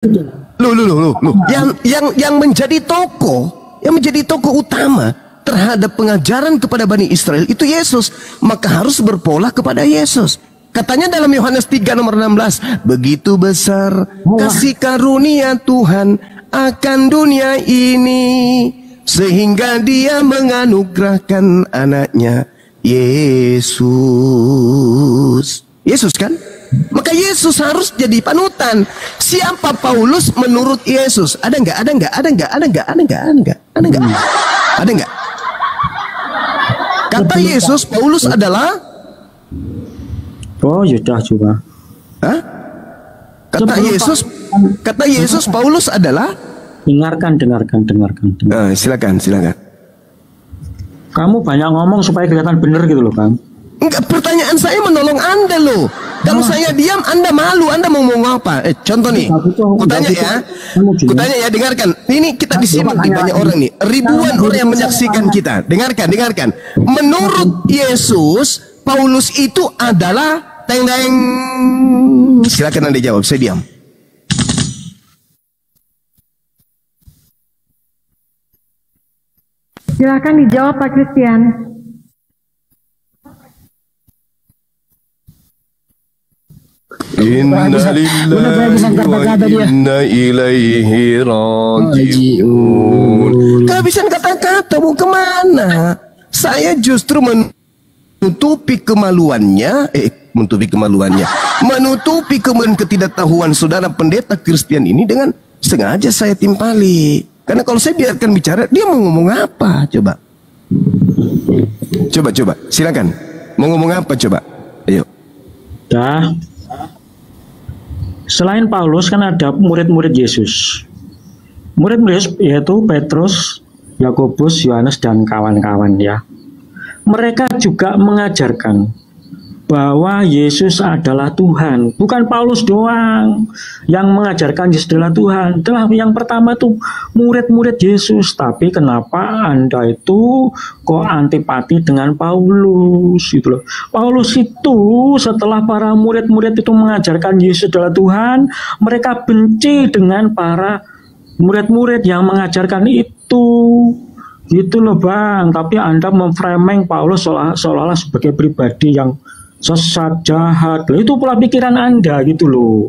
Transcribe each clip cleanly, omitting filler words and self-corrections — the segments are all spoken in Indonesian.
Loh. Yang menjadi tokoh utama terhadap pengajaran kepada Bani Israel itu Yesus, maka harus berpola kepada Yesus. Katanya dalam Yohanes 3 nomor 16, begitu besar kasih karunia Tuhan akan dunia ini sehingga dia menganugerahkan anaknya Yesus. Yesus kan? Maka Yesus harus jadi panutan. Siapa Paulus menurut Yesus? Ada nggak? Kata Yesus, Paulus adalah. Oh, sudah coba. Hah? Kata Yesus, Paulus adalah. Dengarkan. Silakan. Kamu banyak ngomong supaya kelihatan benar gitu loh, Kang. Enggak, pertanyaan saya menolong Anda loh. Kalau saya diam, Anda malu. Anda mau ngomong apa? Contoh nih. Kutanya ya, dengarkan. Ini kita di sini banyak orang nih. Ribuan orang yang menyaksikan kita. Dengarkan. Menurut Yesus, Paulus itu adalah teng-teng. Silakan Anda jawab, saya diam. Silakan dijawab Pak Christian. Inna lillahi wa inna ilaihi raji'un. Kehabisan kata-kata, mau kemana? Saya justru menutupi kemaluannya, menutupi ketidaktahuan saudara pendeta Kristen ini dengan sengaja saya timpali. Karena kalau saya biarkan bicara, dia mau ngomong apa? Coba, silakan. Mau ngomong apa? Coba, ayo. Dah. Selain Paulus kan ada murid-murid Yesus. Murid-murid Yesus yaitu Petrus, Yakobus, Yohanes dan kawan-kawan ya. Mereka juga mengajarkan bahwa Yesus adalah Tuhan. Bukan Paulus doang yang mengajarkan Yesus adalah Tuhan. Itulah yang pertama itu murid-murid Yesus. Tapi kenapa Anda itu kok antipati dengan Paulus gitu loh. Paulus itu setelah para murid-murid itu mengajarkan Yesus adalah Tuhan, mereka benci dengan para murid-murid yang mengajarkan itu. Gitu loh Bang. Tapi Anda memframing Paulus seolah-olah sebagai pribadi yang sesat, jahat. Loh, itu pola pikiran Anda gitu loh.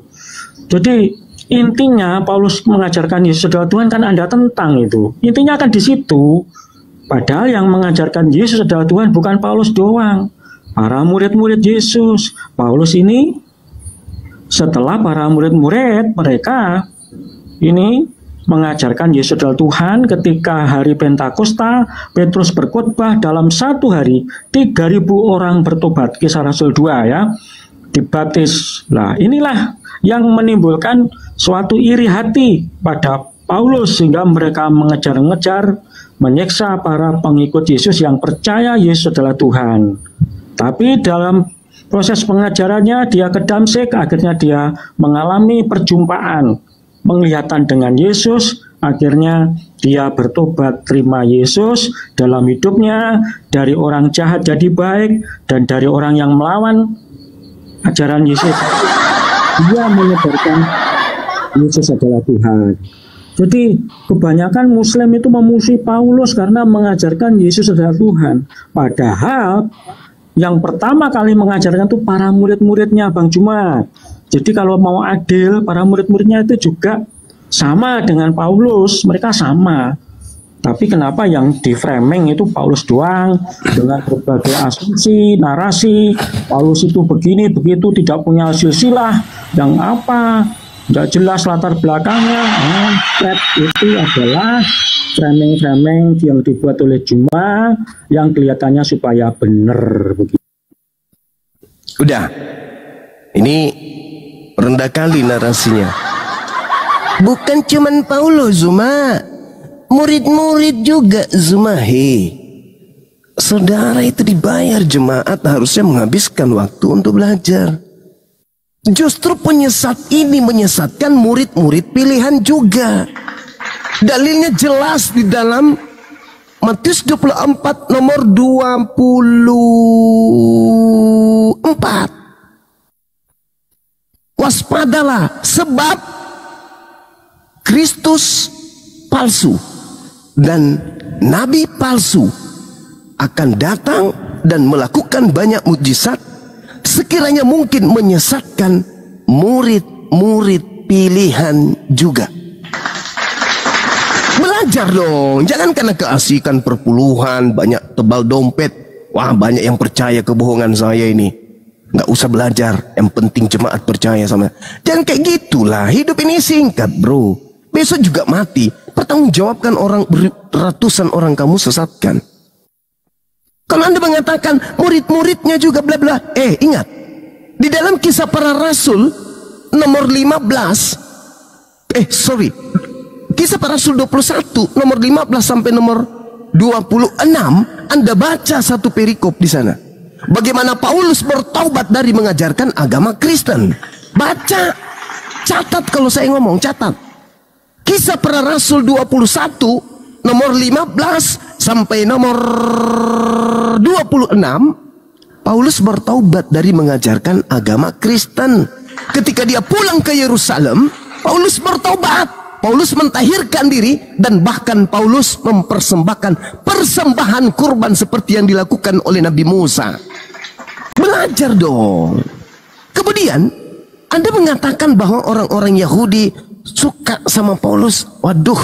Jadi intinya Paulus mengajarkan Yesus adalah Tuhan kan Anda tentang itu. Intinya akan di situ. Padahal yang mengajarkan Yesus adalah Tuhan bukan Paulus doang. Para murid-murid Yesus. Paulus ini setelah para murid-murid mereka ini mengajarkan Yesus adalah Tuhan. Ketika hari Pentakosta, Petrus berkhotbah dalam satu hari 3.000 orang bertobat. Kisah Rasul 2 ya, dibaptis. Nah inilah yang menimbulkan suatu iri hati pada Paulus sehingga mereka mengejar-ngejar, menyiksa para pengikut Yesus yang percaya Yesus adalah Tuhan. Tapi dalam proses pengajarannya dia ke Damsyik, akhirnya dia mengalami perjumpaan penglihatan dengan Yesus, akhirnya dia bertobat, terima Yesus dalam hidupnya, dari orang jahat jadi baik, dan dari orang yang melawan ajaran Yesus, dia menyebarkan Yesus adalah Tuhan. Jadi kebanyakan Muslim itu memusuhi Paulus karena mengajarkan Yesus adalah Tuhan. Padahal yang pertama kali mengajarkan itu para murid-muridnya Bang Jumat. Jadi kalau mau adil, para murid-muridnya itu juga sama dengan Paulus, mereka sama. Tapi kenapa yang di framing itu Paulus doang, dengan berbagai asumsi, narasi, Paulus itu begini, begitu, tidak punya silsilah, yang apa, tidak jelas latar belakangnya. Itu adalah framing-framing yang dibuat oleh Juma, yang kelihatannya supaya benar. Begitu. Udah, ini rendah kali narasinya. Bukan cuman Paulus Zuma, murid-murid juga Zuma. Saudara itu dibayar jemaat, harusnya menghabiskan waktu untuk belajar. Justru penyesat ini menyesatkan murid-murid pilihan juga. Dalilnya jelas di dalam Matius 24 nomor 24. Waspadalah, sebab Kristus palsu dan nabi palsu akan datang dan melakukan banyak mukjizat, sekiranya mungkin menyesatkan murid-murid pilihan juga. Belajar dong, jangan karena keasikan perpuluhan, banyak tebal dompet, wah banyak yang percaya kebohongan saya ini, nggak usah belajar, yang penting jemaat percaya sama. Jangan kayak gitulah, hidup ini singkat bro, besok juga mati, pertanggungjawabkan orang, ratusan orang kamu sesatkan. Kalau Anda mengatakan murid-muridnya juga bla bla, ingat, di dalam Kisah Para Rasul nomor 15, Kisah Para Rasul 21 nomor 15 sampai nomor 26, Anda baca satu perikop di sana. Bagaimana Paulus bertaubat dari mengajarkan agama Kristen. Baca, catat kalau saya ngomong, catat. Kisah Para Rasul 21 nomor 15 sampai nomor 26, Paulus bertaubat dari mengajarkan agama Kristen. Ketika dia pulang ke Yerusalem, Paulus bertaubat. Paulus mentahirkan diri dan bahkan Paulus mempersembahkan persembahan kurban seperti yang dilakukan oleh Nabi Musa. Belajar dong. Kemudian Anda mengatakan bahwa orang-orang Yahudi suka sama Paulus. Waduh,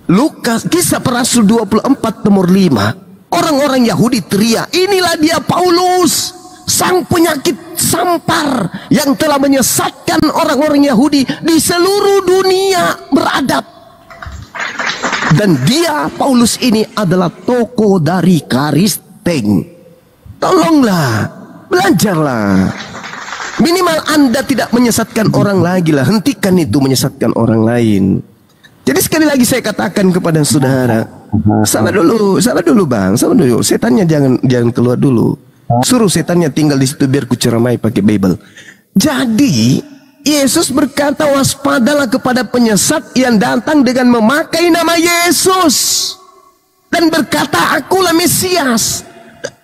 Lukas, Kisah Para Rasul 24 nomor 5, orang-orang Yahudi teriak, inilah dia Paulus, sang penyakit sampar yang telah menyesatkan orang-orang Yahudi di seluruh dunia beradab. Dan dia, Paulus ini adalah tokoh dari Kristen. Tolonglah, belajarlah. Minimal Anda tidak menyesatkan orang lagi lah. Hentikan itu menyesatkan orang lain. Jadi sekali lagi saya katakan kepada saudara, sabar dulu bang, sabar dulu. Setannya jangan keluar dulu. Suruh setannya tinggal di situ biar ku ceramai pakai Bible. Jadi Yesus berkata, waspadalah kepada penyesat yang datang dengan memakai nama Yesus dan berkata, akulah Mesias.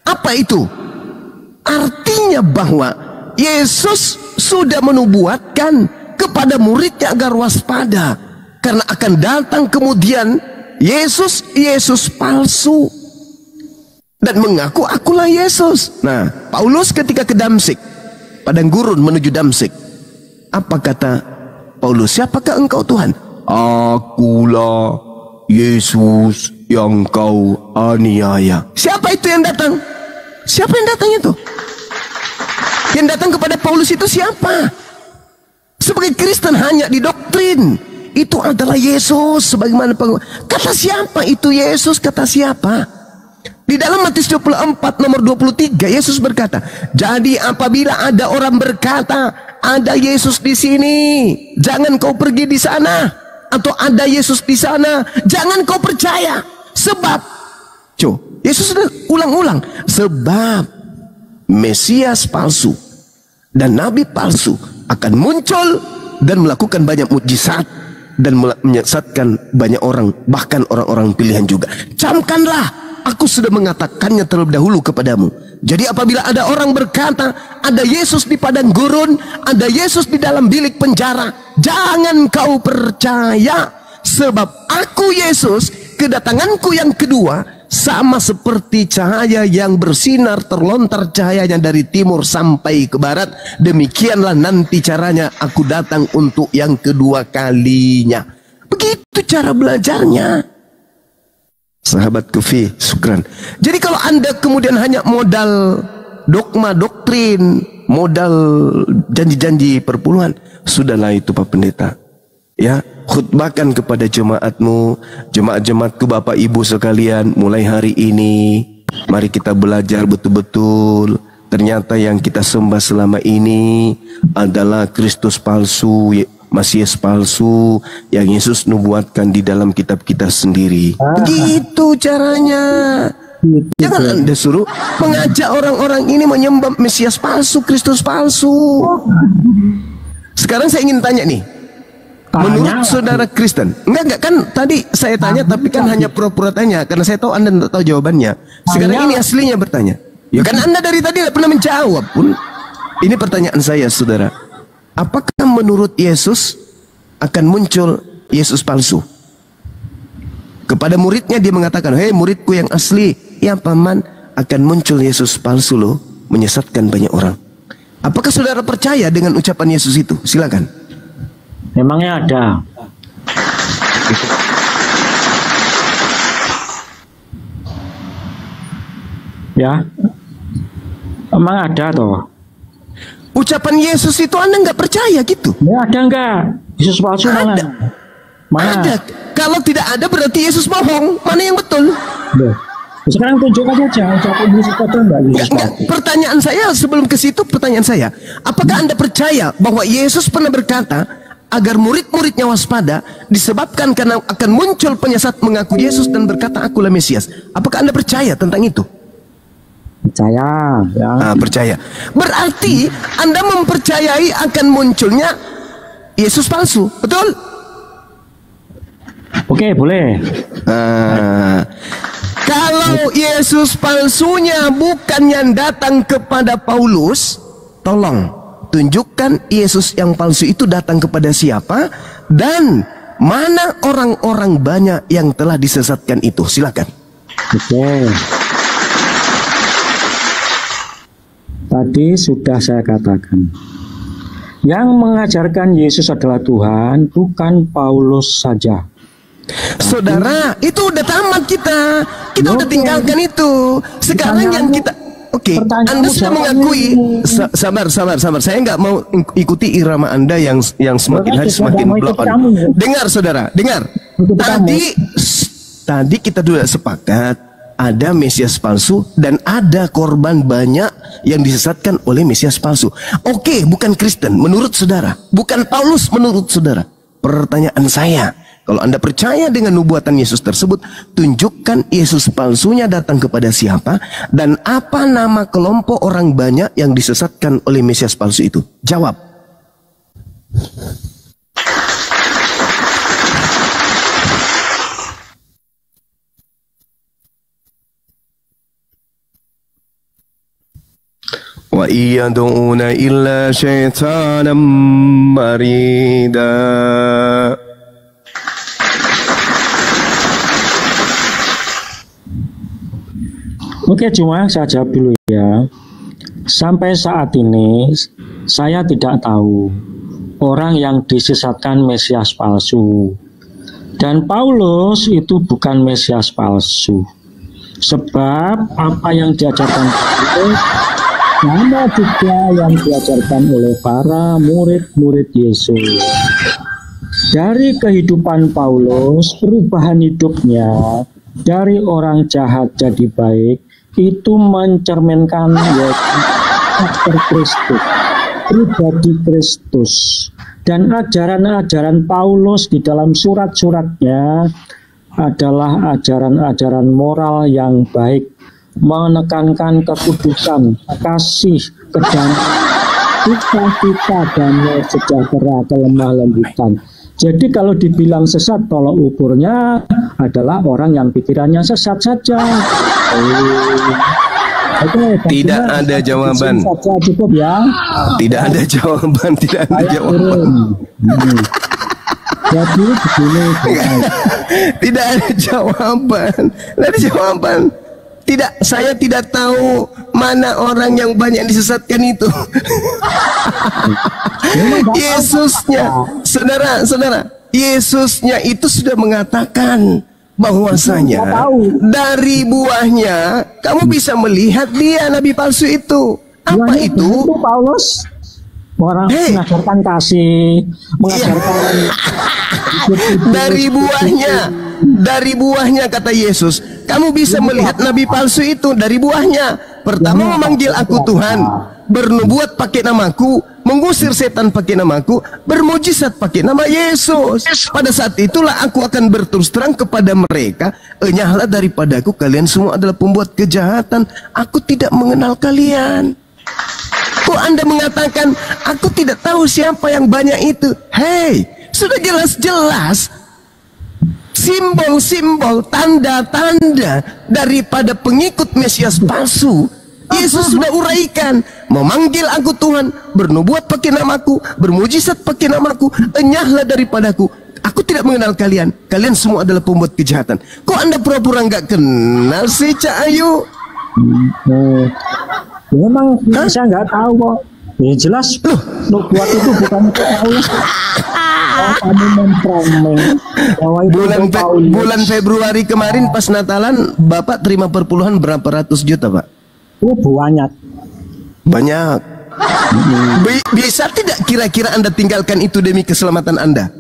Apa itu? Artinya bahwa Yesus sudah menubuatkan kepada muridnya agar waspada, karena akan datang kemudian Yesus palsu dan mengaku akulah Yesus. Nah, Paulus ketika ke Damsik, padang gurun menuju Damsik, apa kata Paulus? Siapakah engkau Tuhan? Akulah Yesus yang kau aniaya. Siapa itu yang datang? Siapa yang datang itu? Yang datang kepada Paulus itu siapa? Sebagai Kristen hanya di doktrin, itu adalah Yesus sebagaimana kata siapa itu Yesus, kata siapa? Di dalam Matius 24 nomor 23 Yesus berkata, jadi apabila ada orang berkata ada Yesus di sini, jangan kau pergi di sana, atau ada Yesus di sana, jangan kau percaya. Sebab Yesus sudah ulang-ulang, sebab Mesias palsu dan nabi palsu akan muncul dan melakukan banyak mukjizat dan menyesatkan banyak orang, bahkan orang-orang pilihan juga. Camkanlah, aku sudah mengatakannya terlebih dahulu kepadamu. Jadi apabila ada orang berkata ada Yesus di padang gurun, ada Yesus di dalam bilik penjara, jangan kau percaya. Sebab aku Yesus, kedatanganku yang kedua sama seperti cahaya yang bersinar terlontar cahayanya dari timur sampai ke barat. Demikianlah nanti caranya aku datang untuk yang kedua kalinya. Begitu cara belajarnya. Sahabat Kufi, syukran. Jadi kalau Anda kemudian hanya modal dogma, doktrin, modal janji-janji perpuluhan, sudahlah itu Pak Pendeta. Ya, khutbahkan kepada jemaatmu, jemaat-jemaatku Bapak Ibu sekalian, mulai hari ini mari kita belajar betul-betul. Ternyata yang kita sembah selama ini adalah Kristus palsu, Mesias palsu yang Yesus nubuatkan di dalam kitab kita sendiri. Begitu caranya. Jangan Anda suruh mengajak orang-orang ini menyembah Mesias palsu, Kristus palsu. Sekarang saya ingin tanya nih, menurut saudara Kristen, enggak kan tadi saya tanya tapi kan hanya pura-pura tanya karena saya tahu Anda tidak tahu jawabannya. Sekarang ini aslinya bertanya. Ya kan Anda dari tadi tidak pernah menjawab pun. Ini pertanyaan saya saudara. Apakah menurut Yesus akan muncul Yesus palsu. Kepada muridnya dia mengatakan, hei muridku yang asli, ya paman, akan muncul Yesus palsu loh, menyesatkan banyak orang. Apakah saudara percaya dengan ucapan Yesus itu? Silakan. Memangnya ada. Ya, emang ada toh. Ucapan Yesus itu Anda nggak percaya gitu? Ya ada enggak? Yesus palsu mana? Mana? Ada. Kalau tidak ada berarti Yesus bohong. Mana yang betul? Loh. Sekarang tunjukkan saja ucapan Yesus palsu enggak? Enggak. Pertanyaan saya sebelum ke situ, pertanyaan saya, apakah Anda percaya bahwa Yesus pernah berkata agar murid-muridnya waspada disebabkan karena akan muncul penyesat mengaku Yesus dan berkata akulah Mesias? Apakah Anda percaya tentang itu? Percaya, ya. Percaya. Berarti Anda mempercayai akan munculnya Yesus palsu, betul? Oke, boleh. Kalau Yesus palsunya bukan yang datang kepada Paulus, tolong tunjukkan Yesus yang palsu itu datang kepada siapa dan mana orang-orang banyak yang telah disesatkan itu. Silakan. Oke. Tadi sudah saya katakan, yang mengajarkan Yesus adalah Tuhan, bukan Paulus saja. Saudara, itu udah tamat kita. Kita udah tinggalkan itu. Sekarang yang kita Anda sudah mengakui. Sabar. Saya nggak mau ikuti irama Anda yang semakin hari semakin blow on. Dengar saudara, dengar. Tadi kita sudah sepakat ada Mesias palsu dan ada korban banyak yang disesatkan oleh Mesias palsu. Oke, bukan Kristen menurut saudara, bukan Paulus menurut saudara. Pertanyaan saya, kalau Anda percaya dengan nubuatan Yesus tersebut, tunjukkan Yesus palsunya datang kepada siapa dan apa nama kelompok orang banyak yang disesatkan oleh Mesias palsu itu. Jawab. Wa iyad'una illa syaitanan marida. Oke, cuma saya jawab dulu ya. Sampai saat ini saya tidak tahu orang yang disesatkan Mesias palsu. Dan Paulus itu bukan Mesias palsu. Sebab apa yang diajarkan Paulus sama juga yang diajarkan oleh para murid-murid Yesus. Dari kehidupan Paulus, perubahan hidupnya dari orang jahat jadi baik itu mencerminkan karakter Kristus, pribadi Kristus, dan ajaran-ajaran Paulus di dalam surat-suratnya adalah ajaran-ajaran moral yang baik, menekankan kekudusan, kasih, kedamaian, cita-cita, damai, sejahtera, kelemah lembutan. Jadi kalau dibilang sesat, tolok ukurnya adalah orang yang pikirannya sesat saja. Oke, tidak ada jawaban. Saja cukup ya. Tidak ada jawaban, tidak ada jawaban. Jadi begini. Tidak ada jawaban. Tidak ada jawaban. Tidak, saya tidak tahu mana orang yang banyak disesatkan itu. Yesusnya, saudara, Yesusnya itu sudah mengatakan bahwasanya dari buahnya kamu bisa melihat dia nabi palsu itu. Apa itu? Paulus orang mengajarkan kasih, mengajarkan dari buahnya kata Yesus, kamu bisa melihat nabi palsu itu dari buahnya. Pertama memanggil aku Tuhan, bernubuat pakai namaku, mengusir setan pakai namaku, bermujizat pakai nama Yesus. Pada saat itulah aku akan berterus terang kepada mereka, enyahlah daripadaku, kalian semua adalah pembuat kejahatan, aku tidak mengenal kalian. Kok Anda mengatakan aku tidak tahu siapa yang banyak itu? Hei, sudah jelas-jelas simbol-simbol, tanda-tanda daripada pengikut Mesias palsu. Yesus sudah uraikan, memanggil aku Tuhan, bernubuat pakai namaku, bermujizat pakai namaku, enyahlah daripadaku. Aku tidak mengenal kalian. Kalian semua adalah pembuat kejahatan. Kok Anda pura-pura nggak kenal sih, Cak Ayu? Memang saya nggak tahu kok. Ya jelas nubuat itu bukan untuk Allah. Kamu mempromeng bahwa itu bulan Februari kemarin pas Natalan, Bapak terima perpuluhan berapa ratus juta, Pak? Banyak. Banyak. Bisa tidak kira-kira Anda tinggalkan itu demi keselamatan Anda?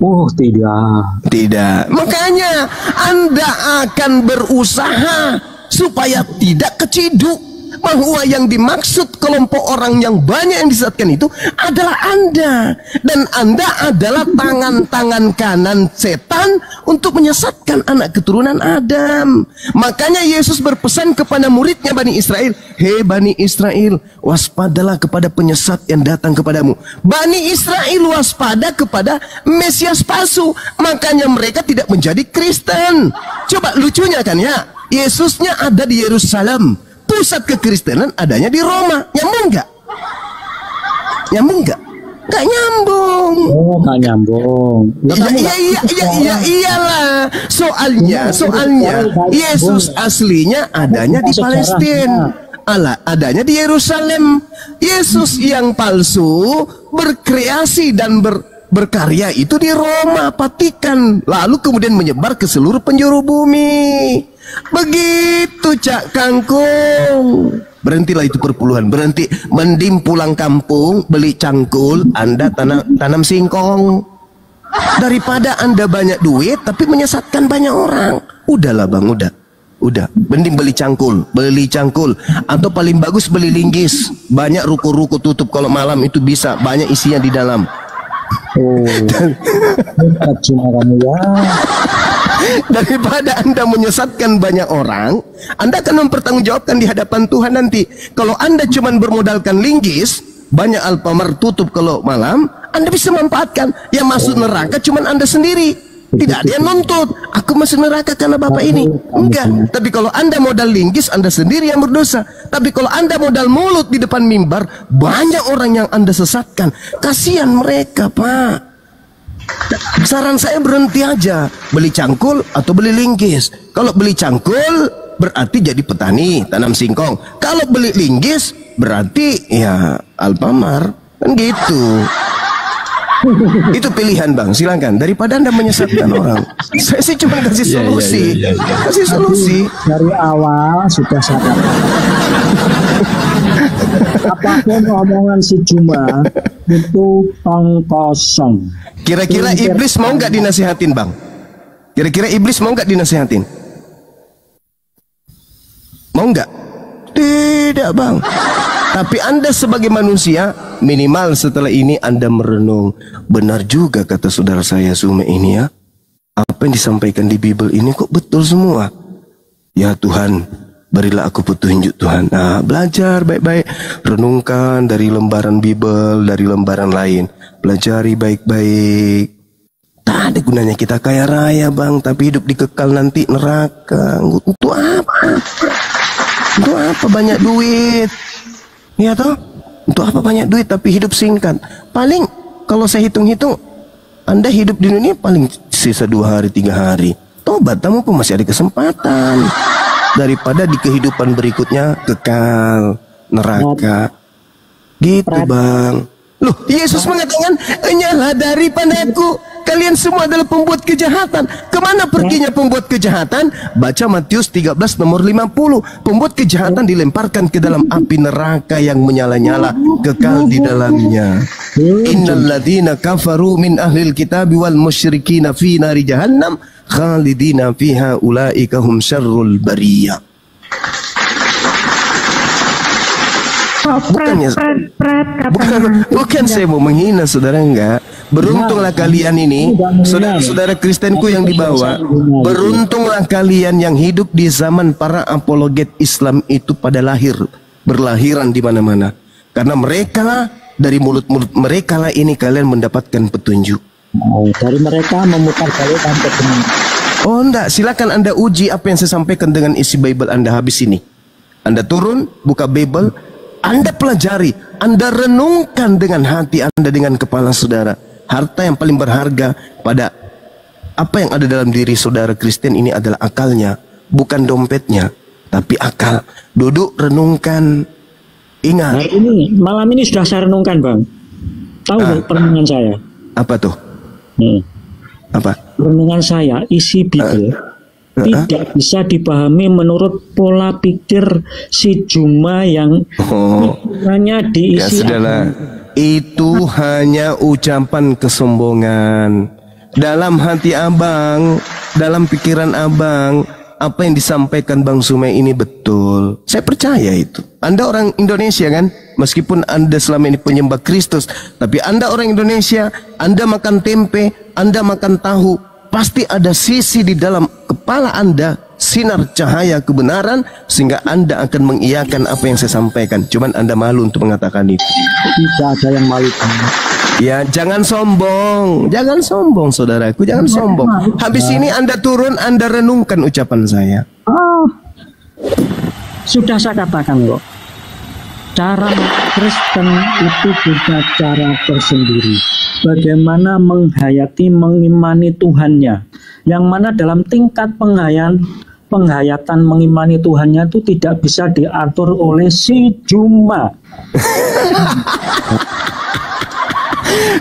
Tidak. Tidak. Makanya Anda akan berusaha supaya tidak keciduk bahwa yang dimaksud kelompok orang yang banyak yang disesatkan itu adalah Anda, dan Anda adalah tangan-tangan kanan setan untuk menyesatkan anak keturunan Adam. Makanya Yesus berpesan kepada muridnya Bani Israel, "Hei Bani Israel, waspadalah kepada penyesat yang datang kepadamu." Bani Israel waspada kepada Mesias palsu, makanya mereka tidak menjadi Kristen. Coba lucunya kan ya, Yesusnya ada di Yerusalem, pusat kekristenan adanya di Roma. Nyambung nggak? Nyambung nggak? Nggak nyambung. Nggak nyambung. Iyalah. Soalnya Yesus aslinya adanya di Palestina. Adanya di Yerusalem. Yesus yang palsu berkreasi dan berkarya itu di Roma, Vatikan, lalu kemudian menyebar ke seluruh penjuru bumi. Begitu, Cak Kangkung. Berhentilah itu perpuluhan, berhenti. Mending pulang kampung, beli cangkul, Anda tanam singkong. Daripada Anda banyak duit tapi menyesatkan banyak orang. Udahlah Bang, udah. Mending beli cangkul. Atau paling bagus beli linggis. Banyak ruko-ruko tutup kalau malam itu bisa, banyak isinya di dalam. Cuma kamu ya. Daripada Anda menyesatkan banyak orang, Anda akan mempertanggungjawabkan di hadapan Tuhan nanti. Kalau Anda cuma bermodalkan linggis, banyak Alfamart tutup kalau malam, Anda bisa manfaatkan. Yang masuk neraka cuma Anda sendiri. Tidak ada yang nuntut, aku masuk neraka karena Bapak ini. Enggak. Tapi kalau Anda modal linggis, Anda sendiri yang berdosa. Tapi kalau Anda modal mulut di depan mimbar, banyak orang yang Anda sesatkan. Kasihan mereka, Pak. Saran saya berhenti aja, beli cangkul atau beli linggis. Kalau beli cangkul berarti jadi petani, tanam singkong. Kalau beli linggis berarti ya Alfamart, kan gitu. Itu pilihan Bang, silakan. Daripada Anda menyesatkan orang, saya sih cuma kasih solusi. Kasih solusi. Dari awal sudah sadar. Apapun omongan si Juma itu tong kosong. Kira-kira iblis mau nggak dinasihatin Bang? Kira-kira iblis mau nggak dinasihatin? Mau nggak? Tidak Bang. Tapi Anda sebagai manusia, minimal setelah ini Anda merenung. Benar juga kata saudara saya Sume ini ya. Apa yang disampaikan di Bible ini kok betul semua. Ya Tuhan, berilah aku petunjuk Tuhan. Nah, belajar baik-baik. Renungkan dari lembaran Bible, dari lembaran lain. Pelajari baik-baik. Tak ada gunanya kita kaya raya Bang, tapi hidup dikekal nanti neraka. Untuk apa? Untuk apa banyak duit? Ya toh, untuk apa banyak duit tapi hidup singkat? Paling kalau saya hitung-hitung, Anda hidup di dunia paling sisa 2 hari 3 hari. Tobat, kamu pun masih ada kesempatan. Daripada di kehidupan berikutnya kekal neraka. Gitu Bang. Loh, Yesus mengatakan, "Enyalah daripadaku, kalian semua adalah pembuat kejahatan." Kemana perginya pembuat kejahatan? Baca Matius 13 nomor 50. Pembuat kejahatan dilemparkan ke dalam api neraka yang menyala-nyala, kekal di dalamnya. Innal ladzina kafaru min ahlil kitabi wal musyrikina fi nari jahannam khalidina fiha ulaika hum syarrul bariyah. Bukan saya mau menghina saudara, enggak. Beruntunglah kalian ini, saudara Kristenku yang dibawa. Beruntunglah kalian yang hidup di zaman para apologet Islam itu pada berlahiran di mana-mana. Karena mereka lah, dari mulut-mulut mereka lah ini kalian mendapatkan petunjuk. Dari mereka memutar balik sampai benar. Oh enggak, silakan Anda uji apa yang saya sampaikan dengan isi Bible Anda habis ini. Anda turun, buka Bible, Anda pelajari, Anda renungkan dengan hati Anda, dengan kepala saudara. Harta yang paling berharga pada apa yang ada dalam diri saudara Kristen ini adalah akalnya, bukan dompetnya, tapi akal. Duduk, renungkan, ingat. Nah, ini malam ini sudah saya renungkan, Bang. Tahu perenungan saya? Apa tuh? Apa? Renungan saya isi Bible tidak bisa dipahami menurut pola pikir si Juma yang hanya diisi. Ya sudahlah, itu hanya ucapan kesombongan. Dalam hati abang, dalam pikiran abang, apa yang disampaikan Bang Sumai ini betul. Saya percaya itu. Anda orang Indonesia kan? Meskipun Anda selama ini penyembah Kristus, tapi Anda orang Indonesia, Anda makan tempe, Anda makan tahu, pasti ada sisi di dalam kepala Anda, sinar cahaya kebenaran, sehingga Anda akan mengiyakan apa yang saya sampaikan. Cuman Anda malu untuk mengatakan itu. Tidak ada yang malu. Ya, jangan sombong, saudaraku, jangan sombong. Habis ini Anda turun, Anda renungkan ucapan saya. Sudah saya katakan kok, cara Kristen itu punya cara tersendiri. Bagaimana menghayati, mengimani Tuhannya, yang mana dalam tingkat penghayatan mengimani Tuhannya itu tidak bisa diatur oleh si Juma.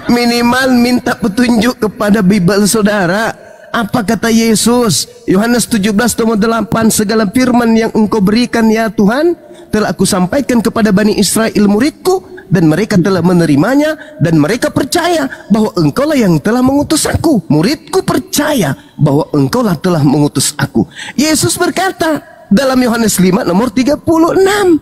Minimal minta petunjuk kepada Bible saudara. Apa kata Yesus? Yohanes 17:8, segala firman yang engkau berikan ya Tuhan telah aku sampaikan kepada Bani Israel muridku, dan mereka telah menerimanya, dan mereka percaya bahwa engkaulah yang telah mengutus aku. Muridku percaya bahwa engkaulah telah mengutus aku. Yesus berkata dalam Yohanes 5:36,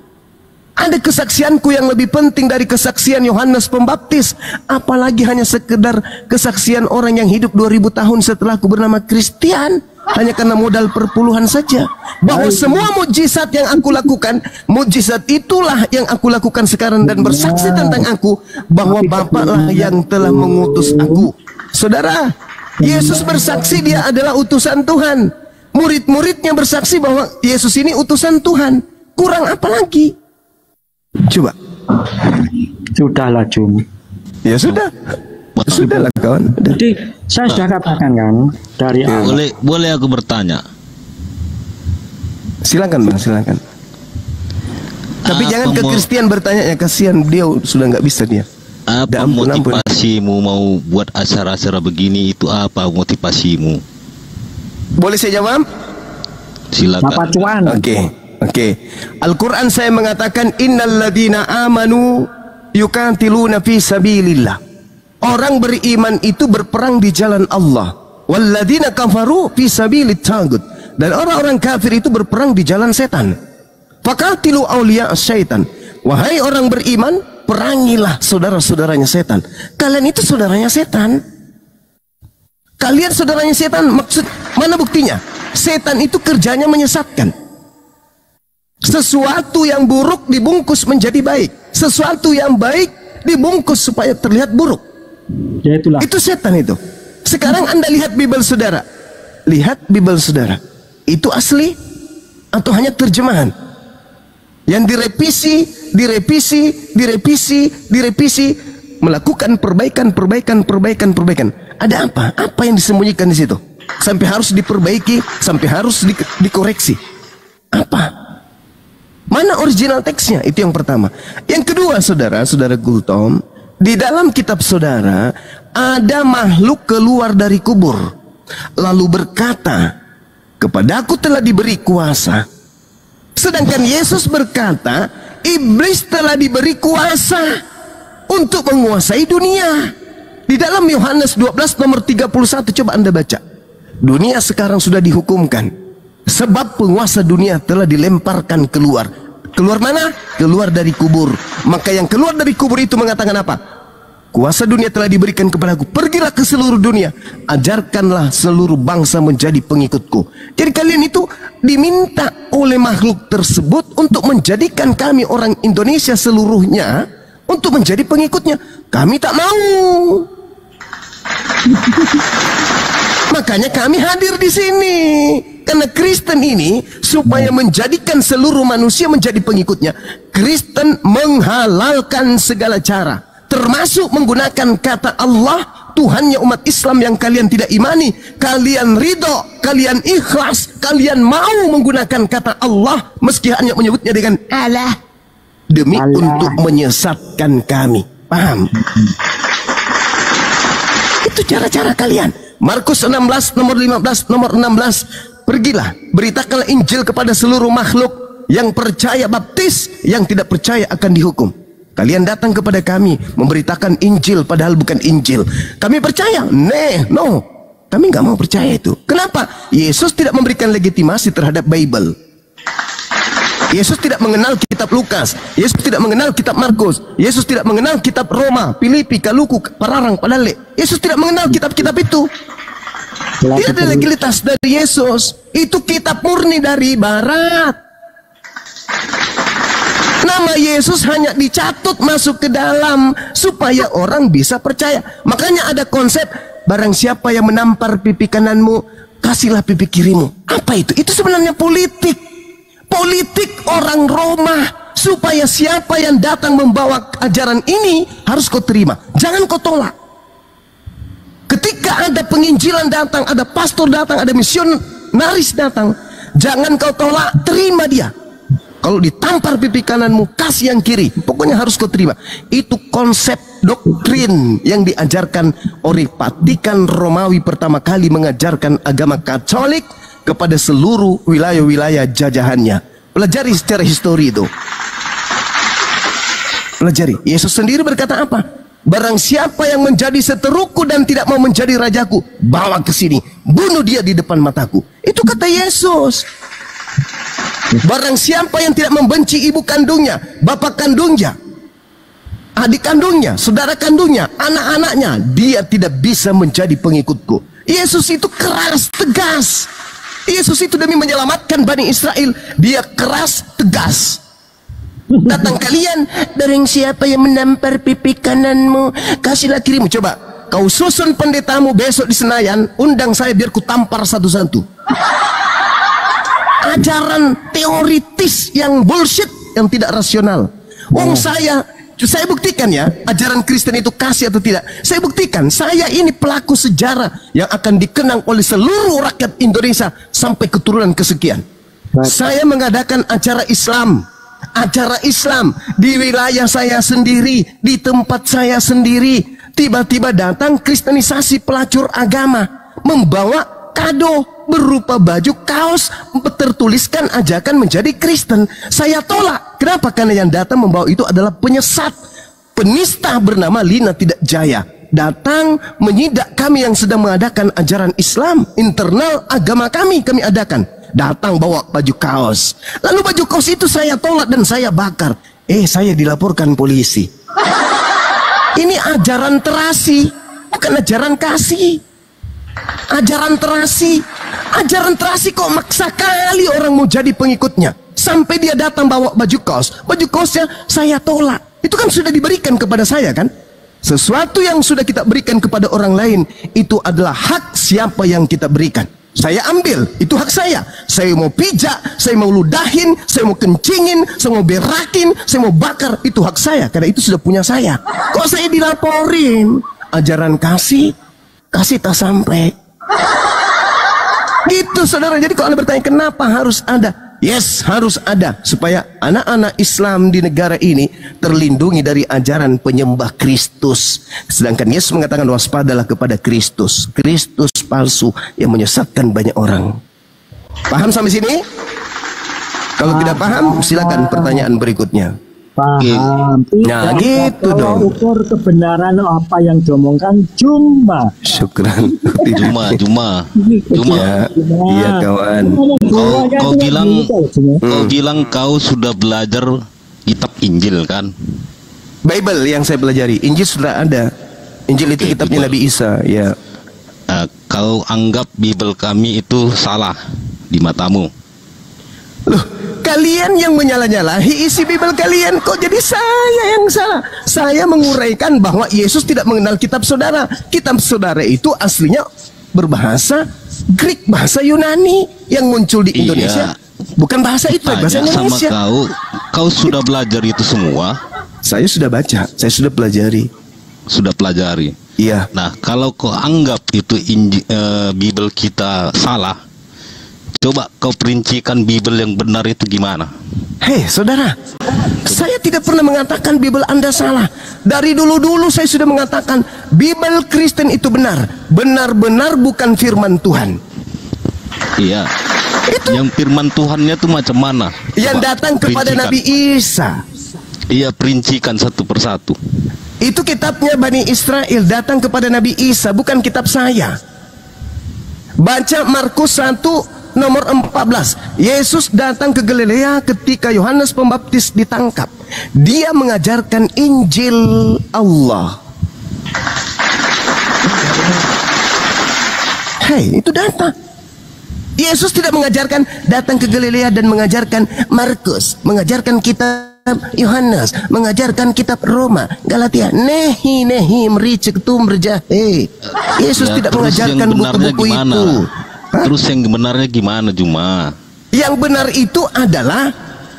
ada kesaksianku yang lebih penting dari kesaksian Yohanes Pembaptis, apalagi hanya sekedar kesaksian orang yang hidup 2000 tahun setelahku bernama Kristian, hanya karena modal perpuluhan saja. Bahwa semua mujizat yang aku lakukan, mujizat itulah yang aku lakukan sekarang, dan bersaksi tentang aku bahwa Bapaklah yang telah mengutus aku. Saudara, Yesus bersaksi dia adalah utusan Tuhan. Murid-muridnya bersaksi bahwa Yesus ini utusan Tuhan. Kurang apa lagi? Coba. Sudahlah Jum. Ya sudah. Sudahlah kawan. Jadi saya sudah katakan kan dari awal. Boleh aku bertanya? Silakan Bang, silakan. Tapi jangan ke Kristian bertanya ya, kasihan beliau sudah nggak bisa dia. Apa motivasimu mau buat acara-acara begini? Itu apa motivasimu? Boleh saya jawab? Silakan. Bapak Cuan. Oke. Al-Quran saya mengatakan innalladzina amanu yuqatiluna fi sabilillah. Orang beriman itu berperang di jalan Allah. Walladzina kafaru fi sabilit tagut. Dan orang-orang kafir itu berperang di jalan setan. Faqatilu awliya syaitan. Wahai orang beriman, perangilah saudara-saudaranya setan. Kalian itu saudaranya setan. Kalian saudaranya setan, maksud mana buktinya? Setan itu kerjanya menyesatkan. Sesuatu yang buruk dibungkus menjadi baik. Sesuatu yang baik dibungkus supaya terlihat buruk. Ya itulah. Itu setan itu. Sekarang Anda lihat Bible saudara. Lihat Bible saudara. Itu asli atau hanya terjemahan? Yang direvisi, melakukan perbaikan. Ada apa? Apa yang disembunyikan di situ? Sampai harus diperbaiki, sampai harus dikoreksi. Apa? Mana original teksnya? Itu yang pertama. Yang kedua, saudara Gultom, di dalam kitab saudara ada makhluk keluar dari kubur lalu berkata, kepadaku telah diberi kuasa. Sedangkan Yesus berkata, iblis telah diberi kuasa untuk menguasai dunia. Di dalam Yohanes 12:31, coba Anda baca. Dunia sekarang sudah dihukumkan sebab penguasa dunia telah dilemparkan keluar. Keluar mana? Keluar dari kubur. Maka yang keluar dari kubur itu mengatakan apa? Kuasa dunia telah diberikan kepadaku. Pergilah ke seluruh dunia, ajarkanlah seluruh bangsa menjadi pengikutku. Jadi kalian itu diminta oleh makhluk tersebut untuk menjadikan kami orang Indonesia seluruhnya untuk menjadi pengikutnya. Kami tak mau. Makanya kami hadir di sini. Karena Kristen ini supaya menjadikan seluruh manusia menjadi pengikutnya, Kristen menghalalkan segala cara, termasuk menggunakan kata Allah Tuhannya umat Islam yang kalian tidak imani, kalian ridho, kalian ikhlas, kalian mau menggunakan kata Allah meski hanya menyebutnya dengan Allah demi untuk menyesatkan kami. Paham? Itu cara-cara kalian. Markus 16 nomor 15 nomor 16, pergilah beritakanlah Injil kepada seluruh makhluk, yang percaya baptis, yang tidak percaya akan dihukum. Kalian datang kepada kami memberitakan Injil padahal bukan Injil. Kami percaya? No. Kami nggak mau percaya itu. Kenapa? Yesus tidak memberikan legitimasi terhadap Bible. Yesus tidak mengenal kitab Lukas. Yesus tidak mengenal kitab Markus. Yesus tidak mengenal kitab Roma, Filipi, Kaluku, Pararang, Padale. Yesus tidak mengenal kitab-kitab itu. Tidak ada legalitas dari Yesus. Itu kitab murni dari Barat. Nama Yesus hanya dicatut masuk ke dalam supaya orang bisa percaya. Makanya ada konsep, barang siapa yang menampar pipi kananmu, kasihlah pipi kirimu. Apa itu? Itu sebenarnya politik. Politik orang Roma, supaya siapa yang datang membawa ajaran ini harus kau terima, jangan kau tolak. Ketika ada penginjilan datang, ada pastor datang, ada misionaris datang, jangan kau tolak, terima dia. Kalau ditampar pipi kananmu, kasih yang kiri. Pokoknya harus kau terima. Itu konsep doktrin yang diajarkan oleh Vatikan Romawi pertama kali mengajarkan agama Katolik kepada seluruh wilayah-wilayah jajahannya. Pelajari secara histori itu. Pelajari. Yesus sendiri berkata apa? Barang siapa yang menjadi seteruku dan tidak mau menjadi rajaku, bawa ke sini, bunuh dia di depan mataku. Itu kata Yesus. Barang siapa yang tidak membenci ibu kandungnya, bapak kandungnya, adik kandungnya, saudara kandungnya, anak-anaknya, dia tidak bisa menjadi pengikutku. Yesus itu keras, tegas. Yesus itu demi menyelamatkan Bani Israel, dia keras, tegas. Datang kalian, barang siapa yang menampar pipi kananmu, kasihlah kirimu. Coba kau susun pendetamu besok di Senayan, undang saya biar ku tampar satu-satu. Ajaran teoritis yang bullshit, yang tidak rasional. Saya buktikan ya, ajaran Kristen itu kasih atau tidak. Saya buktikan, saya ini pelaku sejarah yang akan dikenang oleh seluruh rakyat Indonesia sampai keturunan kesekian. Saya mengadakan acara Islam di wilayah saya sendiri, di tempat saya sendiri. Tiba-tiba datang kristenisasi pelacur agama, membawa kado berupa baju kaos tertuliskan ajakan menjadi Kristen. Saya tolak. Kenapa? Karena yang datang membawa itu adalah penyesat, penista bernama Lina Tidak Jaya. Datang menyidak kami yang sedang mengadakan ajaran Islam internal agama kami adakan. Datang bawa baju kaos. Lalu baju kaos itu saya tolak dan saya bakar. Saya dilaporkan polisi. Ini ajaran terasi, bukan ajaran kasih. Ajaran terasi kok maksa kali orang mau jadi pengikutnya. Sampai dia datang bawa baju kaosnya saya tolak. Itu kan sudah diberikan kepada saya kan. Sesuatu yang sudah kita berikan kepada orang lain, itu adalah hak siapa yang kita berikan. Saya ambil, itu hak saya. Saya mau pijak, saya mau ludahin, saya mau kencingin, saya mau berakin, saya mau bakar, itu hak saya. Karena itu sudah punya saya. Kok saya dilaporin? Ajaran kasih tak sampai. Gitu saudara. Jadi kalau Anda bertanya kenapa harus ada? Yes, harus ada supaya anak-anak Islam di negara ini terlindungi dari ajaran penyembah Kristus. Sedangkan Yesus mengatakan waspadalah kepada Kristus palsu yang menyesatkan banyak orang. Paham sampai sini? Kalau tidak paham, silakan pertanyaan berikutnya. Paham. Nah gitu dong. Ukur kebenaran apa yang diomongkan cuma. Syukran. Cuma. Iya kawan. Kau bilang kau sudah belajar kitab Injil kan? Bible yang saya pelajari. Injil sudah ada. Injil itu kitabnya Nabi Isa. Ya. Kau anggap Bible kami itu salah di matamu? Loh, kalian yang menyalah-nyalahi isi Bible kalian, kok jadi saya yang salah? Saya menguraikan bahwa Yesus tidak mengenal kitab saudara. Kitab saudara itu aslinya berbahasa Greek, bahasa Yunani yang muncul di Indonesia. Bukan bahasa itu, bahasa Indonesia. Sama kau sudah belajar itu semua? Saya sudah baca, saya sudah pelajari. Sudah pelajari. Iya. Nah, kalau kau anggap itu Bible kita salah, coba kau perincikan Bible yang benar itu gimana? Hei saudara, saya tidak pernah mengatakan Bible Anda salah. Dari dulu-dulu saya sudah mengatakan Bible Kristen itu benar. Benar-benar bukan firman Tuhan. Iya. Itu yang firman Tuhannya itu macam mana? yang Coba datang kepada perincikan. Nabi Isa. Iya, perincikan satu persatu. Itu kitabnya Bani Israel datang kepada Nabi Isa, bukan kitab saya. Baca Markus 1 nomor 14. Yesus datang ke Galilea ketika Yohanes Pembaptis ditangkap. Dia mengajarkan Injil Allah. Hei, itu data. Yesus tidak mengajarkan datang ke Galilea dan mengajarkan Markus, mengajarkan kitab Yohanes, mengajarkan kitab Roma, Galatia. Nehi mericik tumberjahe. Yesus Ya, tidak terus yang mengajarkan benarnya buku-buku gimana? itu. Terus yang benarnya gimana, Juma? Yang benar itu adalah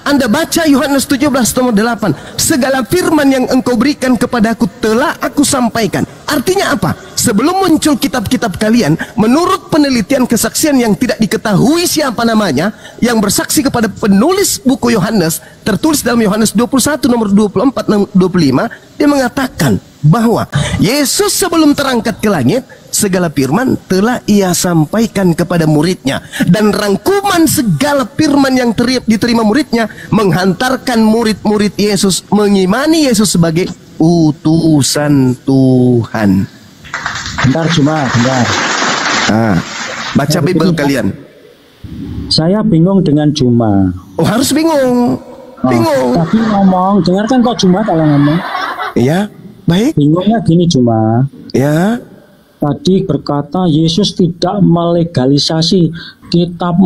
Anda baca Yohanes 17 nomor 8. Segala firman yang engkau berikan kepadaku telah aku sampaikan. Artinya apa? Sebelum muncul kitab-kitab kalian, menurut penelitian kesaksian yang tidak diketahui siapa namanya, yang bersaksi kepada penulis buku Yohanes, tertulis dalam Yohanes 21 nomor 24 dan 25, dia mengatakan bahwa Yesus sebelum terangkat ke langit, segala firman telah ia sampaikan kepada muridnya, dan rangkuman segala firman yang diterima muridnya menghantarkan murid-murid Yesus mengimani Yesus sebagai utusan Tuhan. Bentar Juma, bentar. Baca Bible kalian. Saya bingung dengan Juma. Oh, harus bingung. Bingung. Tadi ngomong, dengarkan kok Juma kalau ngomong. Ya, baik. Bingungnya gini Juma. Ya. Tadi berkata Yesus tidak melegalisasi kitab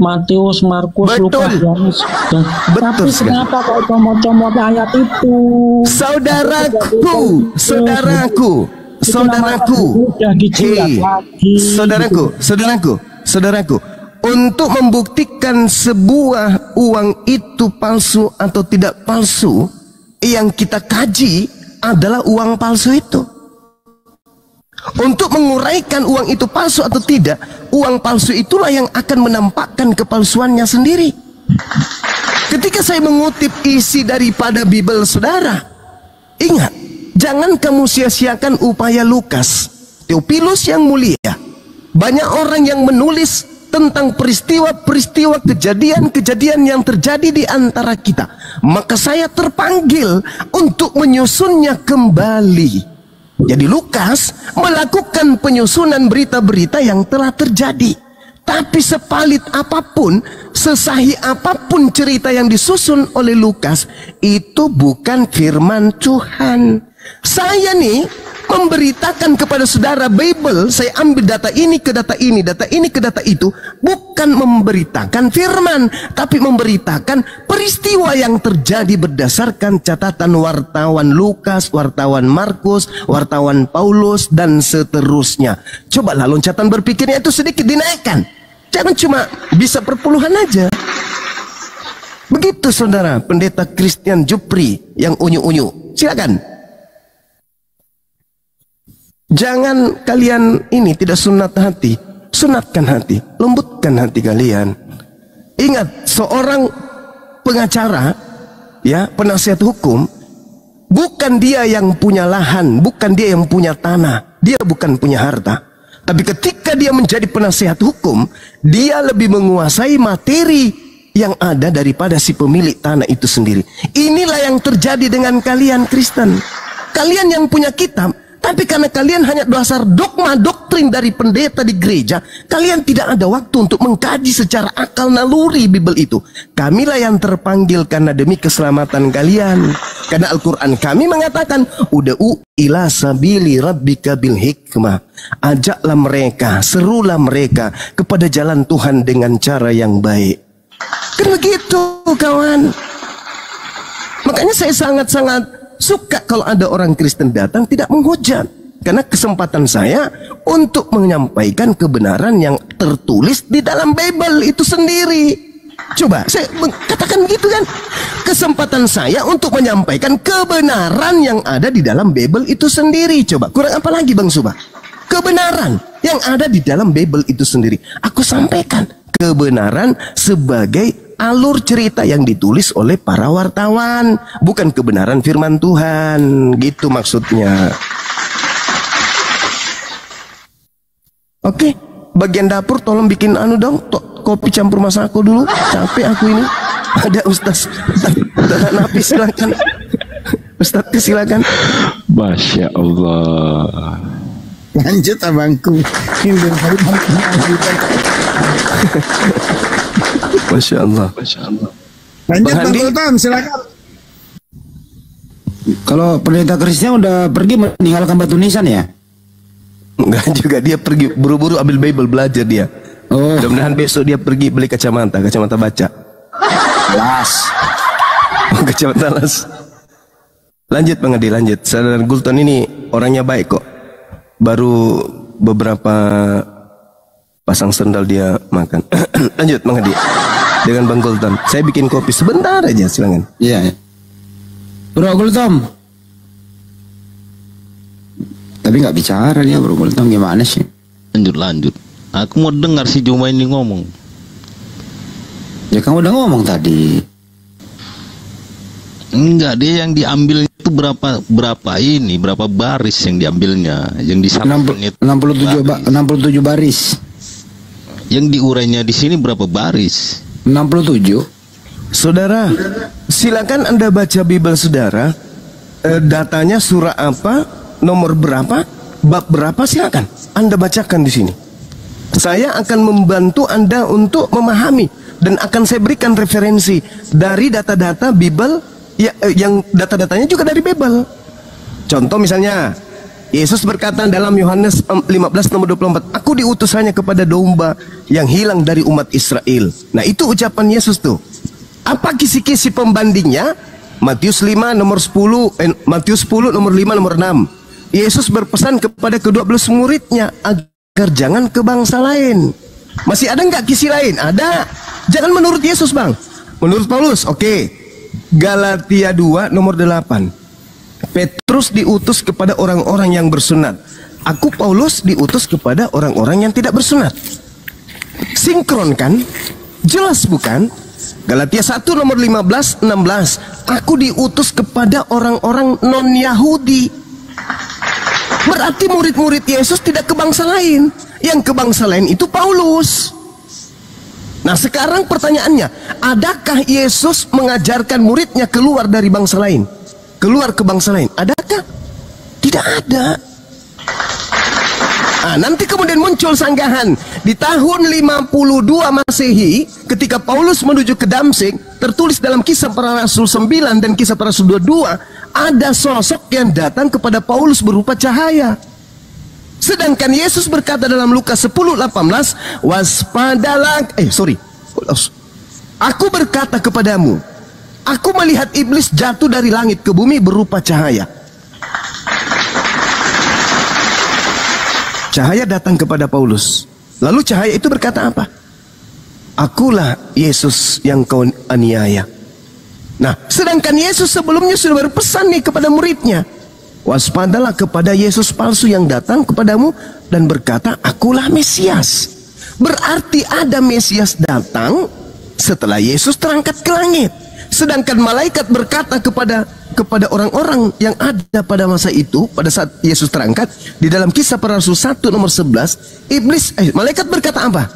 Matius, Markus, Betul. Lukas, Yohanes. Betul Tapi sekali. kenapa kok comot-comot ayat itu? Saudaraku, Udah dijilat hei, lagi. saudaraku, untuk membuktikan sebuah uang itu palsu atau tidak palsu, yang kita kaji adalah uang palsu itu. Untuk menguraikan uang itu palsu atau tidak, uang palsu itulah yang akan menampakkan kepalsuannya sendiri. Ketika saya mengutip isi daripada Bible saudara, ingat, jangan kamu sia-siakan upaya Lukas, Theophilus yang mulia. Banyak orang yang menulis tentang peristiwa-peristiwa, kejadian-kejadian yang terjadi di antara kita. Maka saya terpanggil untuk menyusunnya kembali. Jadi Lukas melakukan penyusunan berita-berita yang telah terjadi. Tapi sepalit apapun, sesahih apapun cerita yang disusun oleh Lukas, itu bukan firman Tuhan. Saya nih memberitakan kepada saudara Bible, saya ambil data ini ke data ini, data ini ke data itu, bukan memberitakan firman, tapi memberitakan peristiwa yang terjadi berdasarkan catatan wartawan Lukas, wartawan Markus, wartawan Paulus, dan seterusnya. Cobalah loncatan berpikirnya itu sedikit dinaikkan. Jangan cuma bisa perpuluhan aja. Begitu saudara, pendeta Christian Jupri yang unyu-unyu. Silakan. Jangan kalian ini tidak sunat hati. Sunatkan hati, lembutkan hati kalian. Ingat, seorang pengacara, ya, penasihat hukum, bukan dia yang punya lahan, bukan dia yang punya tanah, dia bukan punya harta. Tapi ketika dia menjadi penasihat hukum, dia lebih menguasai materi yang ada daripada si pemilik tanah itu sendiri. Inilah yang terjadi dengan kalian Kristen. Kalian yang punya kitab, tapi karena kalian hanya dasar dogma doktrin dari pendeta di gereja, kalian tidak ada waktu untuk mengkaji secara akal naluri Bible itu. Kamilah yang terpanggil karena demi keselamatan kalian. Karena Al-Quran kami mengatakan, uda'u ila sabili rabbika bil hikmah. Ajaklah mereka, serulah mereka kepada jalan Tuhan dengan cara yang baik. Kan begitu kawan. Makanya saya sangat-sangat suka kalau ada orang Kristen datang tidak menghujat. Karena kesempatan saya untuk menyampaikan kebenaran yang tertulis di dalam Bible itu sendiri. Coba saya katakan begitu kan. Kesempatan saya untuk menyampaikan kebenaran yang ada di dalam Bible itu sendiri. Coba kurang apa lagi Bang Suba? Kebenaran yang ada di dalam Bible itu sendiri. Aku sampaikan kebenaran sebagai alur cerita yang ditulis oleh para wartawan, bukan kebenaran firman Tuhan. Gitu maksudnya. Oke, bagian dapur tolong bikin anu dong, kopi campur masako dulu. Capek aku ini. Ada Ustaz Napi, silakan. Ustaz silakan. Masya Allah. Lanjut abangku. Masya Allah. Lanjut Bang Gultom, silakan. Kalau pendeta Kristen udah pergi meninggalkan Batu Nisan ya? Enggak juga, dia pergi buru-buru ambil Bible, belajar dia. Oh. Mudah-mudahan besok dia pergi beli kacamata baca. Las. Kacamata las. Lanjut Bang Adi, lanjut. Saudara Gulton ini orangnya baik kok. Baru beberapa pasang sendal dia makan. Lanjut Bang Adi. Dengan Bang Gulton. Saya bikin kopi sebentar aja, silakan. Iya. Bro Gultom. Tapi nggak bicara dia Bro Gultom, gimana sih? Lanjut. Aku mau dengar si Juma ini ngomong. Ya kamu udah ngomong tadi. Enggak, dia yang diambil itu berapa baris yang diambilnya, yang disampaikan itu 67 baris. Yang diurainya di sini berapa baris? 67. Saudara, silakan Anda baca Bible saudara. Datanya surah apa, nomor berapa, bab berapa, silakan Anda bacakan di sini. Saya akan membantu Anda untuk memahami dan akan saya berikan referensi dari data-data Bible ya, yang data-datanya juga dari Bible. Contoh misalnya, Yesus berkata dalam Yohanes 15 nomor 24, aku diutus hanya kepada domba yang hilang dari umat Israel. Nah itu ucapan Yesus tuh. Apa kisi-kisi pembandingnya? Matius 5 nomor 10, Matius 10 nomor 5 nomor 6. Yesus berpesan kepada ke-12 muridnya agar jangan ke bangsa lain. Masih ada nggak kisi lain? Ada. Jangan menurut Yesus Bang. Menurut Paulus, oke. Galatia 2 nomor 8. Petrus diutus kepada orang-orang yang bersunat. Aku Paulus diutus kepada orang-orang yang tidak bersunat. Sinkron kan? Jelas bukan? Galatia 1 nomor 15, 16. Aku diutus kepada orang-orang non-Yahudi. Berarti murid-murid Yesus tidak ke bangsa lain. Yang ke bangsa lain itu Paulus. Nah sekarang pertanyaannya, adakah Yesus mengajarkan muridnya keluar dari bangsa lain? Keluar ke bangsa lain? Adakah? Tidak ada. Nah, nanti kemudian muncul sanggahan. Di tahun 52 Masehi, ketika Paulus menuju ke Damsik, tertulis dalam Kisah Para Rasul 9 dan Kisah Para Rasul 22, ada sosok yang datang kepada Paulus berupa cahaya. Sedangkan Yesus berkata dalam Lukas 10:18, waspadalah, aku berkata kepadamu, aku melihat iblis jatuh dari langit ke bumi berupa cahaya. Cahaya datang kepada Paulus. Lalu cahaya itu berkata apa? Akulah Yesus yang kau aniaya. Nah, sedangkan Yesus sebelumnya sudah berpesan nih kepada muridnya, waspadalah kepada Yesus palsu yang datang kepadamu dan berkata, akulah Mesias. Berarti ada Mesias datang setelah Yesus terangkat ke langit. Sedangkan malaikat berkata kepada orang-orang yang ada pada masa itu, pada saat Yesus terangkat, di dalam Kisah Para Rasul 1 nomor 11, malaikat berkata apa?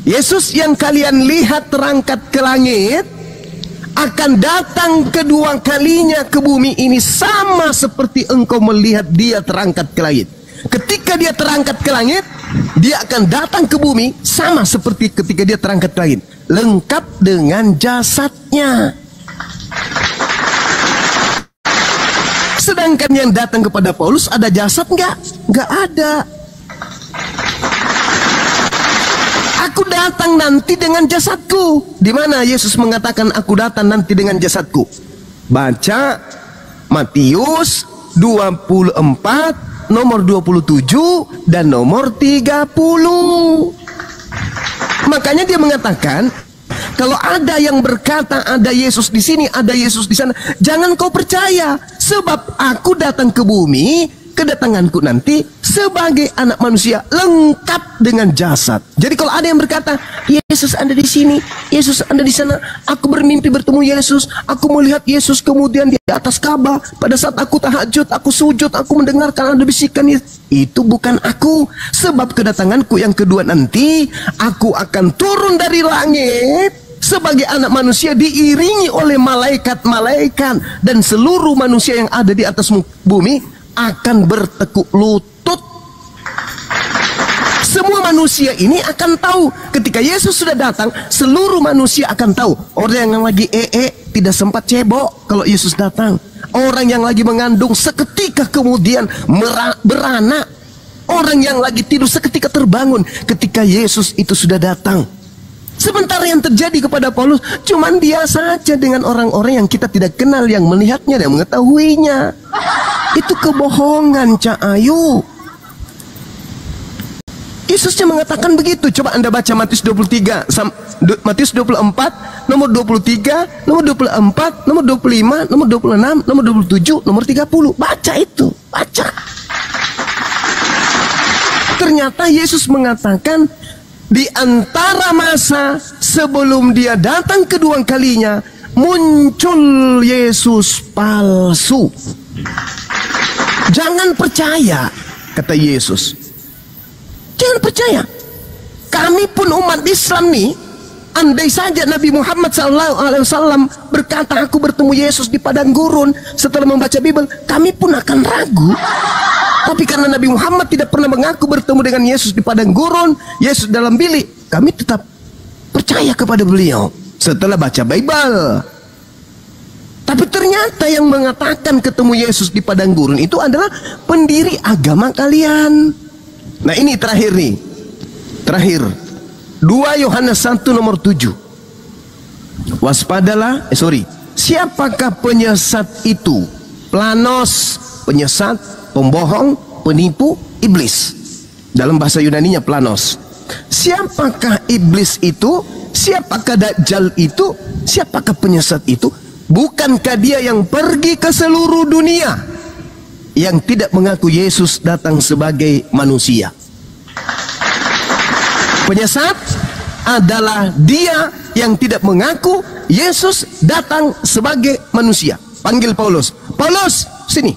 Yesus yang kalian lihat terangkat ke langit akan datang kedua kalinya ke bumi ini sama seperti engkau melihat dia terangkat ke langit. Ketika dia terangkat ke langit, dia akan datang ke bumi sama seperti ketika dia terangkat ke langit, lengkap dengan jasadnya. Sedangkan yang datang kepada Paulus ada jasad nggak? Nggak ada. Aku datang nanti dengan jasadku. Di mana Yesus mengatakan aku datang nanti dengan jasadku? Baca Matius 24 nomor 27 dan nomor 30. Makanya dia mengatakan Kalau ada yang berkata ada Yesus di sini, ada Yesus di sana, jangan kau percaya. Sebab aku datang ke bumi, kedatanganku nanti sebagai anak manusia lengkap dengan jasad. Jadi kalau ada yang berkata Yesus ada di sini, Yesus ada di sana, aku bermimpi bertemu Yesus, aku melihat Yesus kemudian di atas Ka'bah, pada saat aku tahajud, aku sujud, aku mendengarkan ada bisikan, itu bukan aku. Sebab kedatanganku yang kedua nanti, aku akan turun dari langit sebagai anak manusia diiringi oleh malaikat-malaikat, dan seluruh manusia yang ada di atas bumi akan bertekuk lutut. Semua manusia ini akan tahu ketika Yesus sudah datang. Seluruh manusia akan tahu. Orang yang lagi tidak sempat cebok kalau Yesus datang. Orang yang lagi mengandung seketika kemudian beranak. Orang yang lagi tidur seketika terbangun ketika Yesus itu sudah datang. Sementara yang terjadi kepada Paulus cuman dia saja dengan orang-orang yang kita tidak kenal, yang melihatnya dan mengetahuinya. Itu kebohongan, Cak Ayu. Yesusnya mengatakan begitu. Coba Anda baca Matius 23, Matius 24, nomor 23, nomor 24, nomor 25, nomor 26, nomor 27, nomor 30. Baca itu, baca. Ternyata Yesus mengatakan di antara masa sebelum dia datang kedua kalinya, muncul Yesus palsu. Jangan percaya, kata Yesus. Jangan percaya. Kami pun umat Islam nih, andai saja Nabi Muhammad SAW berkata aku bertemu Yesus di padang gurun setelah membaca Bible, kami pun akan ragu. Tapi karena Nabi Muhammad tidak pernah mengaku bertemu dengan Yesus di padang gurun, Yesus dalam bilik, kami tetap percaya kepada beliau setelah baca Bible. Tapi ternyata yang mengatakan ketemu Yesus di padang gurun itu adalah pendiri agama kalian. Nah ini terakhir nih, terakhir 2 Yohanes 1 nomor 7. Waspadalah, siapakah penyesat itu? Planos, penyesat, pembohong, penipu, iblis. Dalam bahasa Yunaninya planos. Siapakah iblis itu? Siapakah Dajjal itu? Siapakah penyesat itu? Bukankah dia yang pergi ke seluruh dunia, yang tidak mengaku Yesus datang sebagai manusia? Penyesat adalah dia yang tidak mengaku Yesus datang sebagai manusia. Panggil Paulus. Paulus, sini.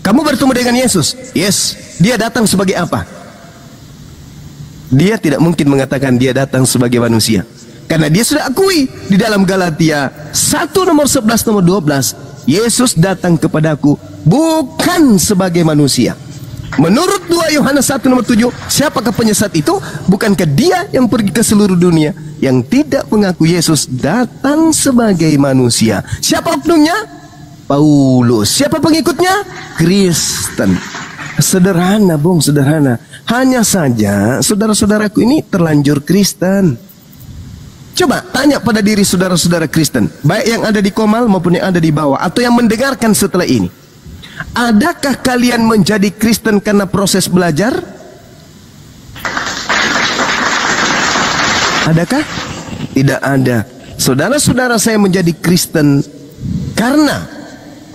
Kamu bertemu dengan Yesus? Yes. Dia datang sebagai apa? Dia tidak mungkin mengatakan dia datang sebagai manusia, karena dia sudah akui di dalam Galatia 1 nomor 11 nomor 12, Yesus datang kepadaku bukan sebagai manusia. Menurut 2 Yohanes 1 nomor 7, siapakah penyesat itu? Bukankah dia yang pergi ke seluruh dunia, yang tidak mengaku Yesus datang sebagai manusia? Siapa oknumnya? Paulus. Siapa pengikutnya? Kristen. Sederhana, Bung, sederhana. Hanya saja saudara-saudaraku ini terlanjur Kristen. Coba tanya pada diri saudara-saudara Kristen, baik yang ada di Komal maupun yang ada di bawah, atau yang mendengarkan setelah ini. Adakah kalian menjadi Kristen karena proses belajar? Adakah? Tidak ada. Saudara-saudara saya menjadi Kristen karena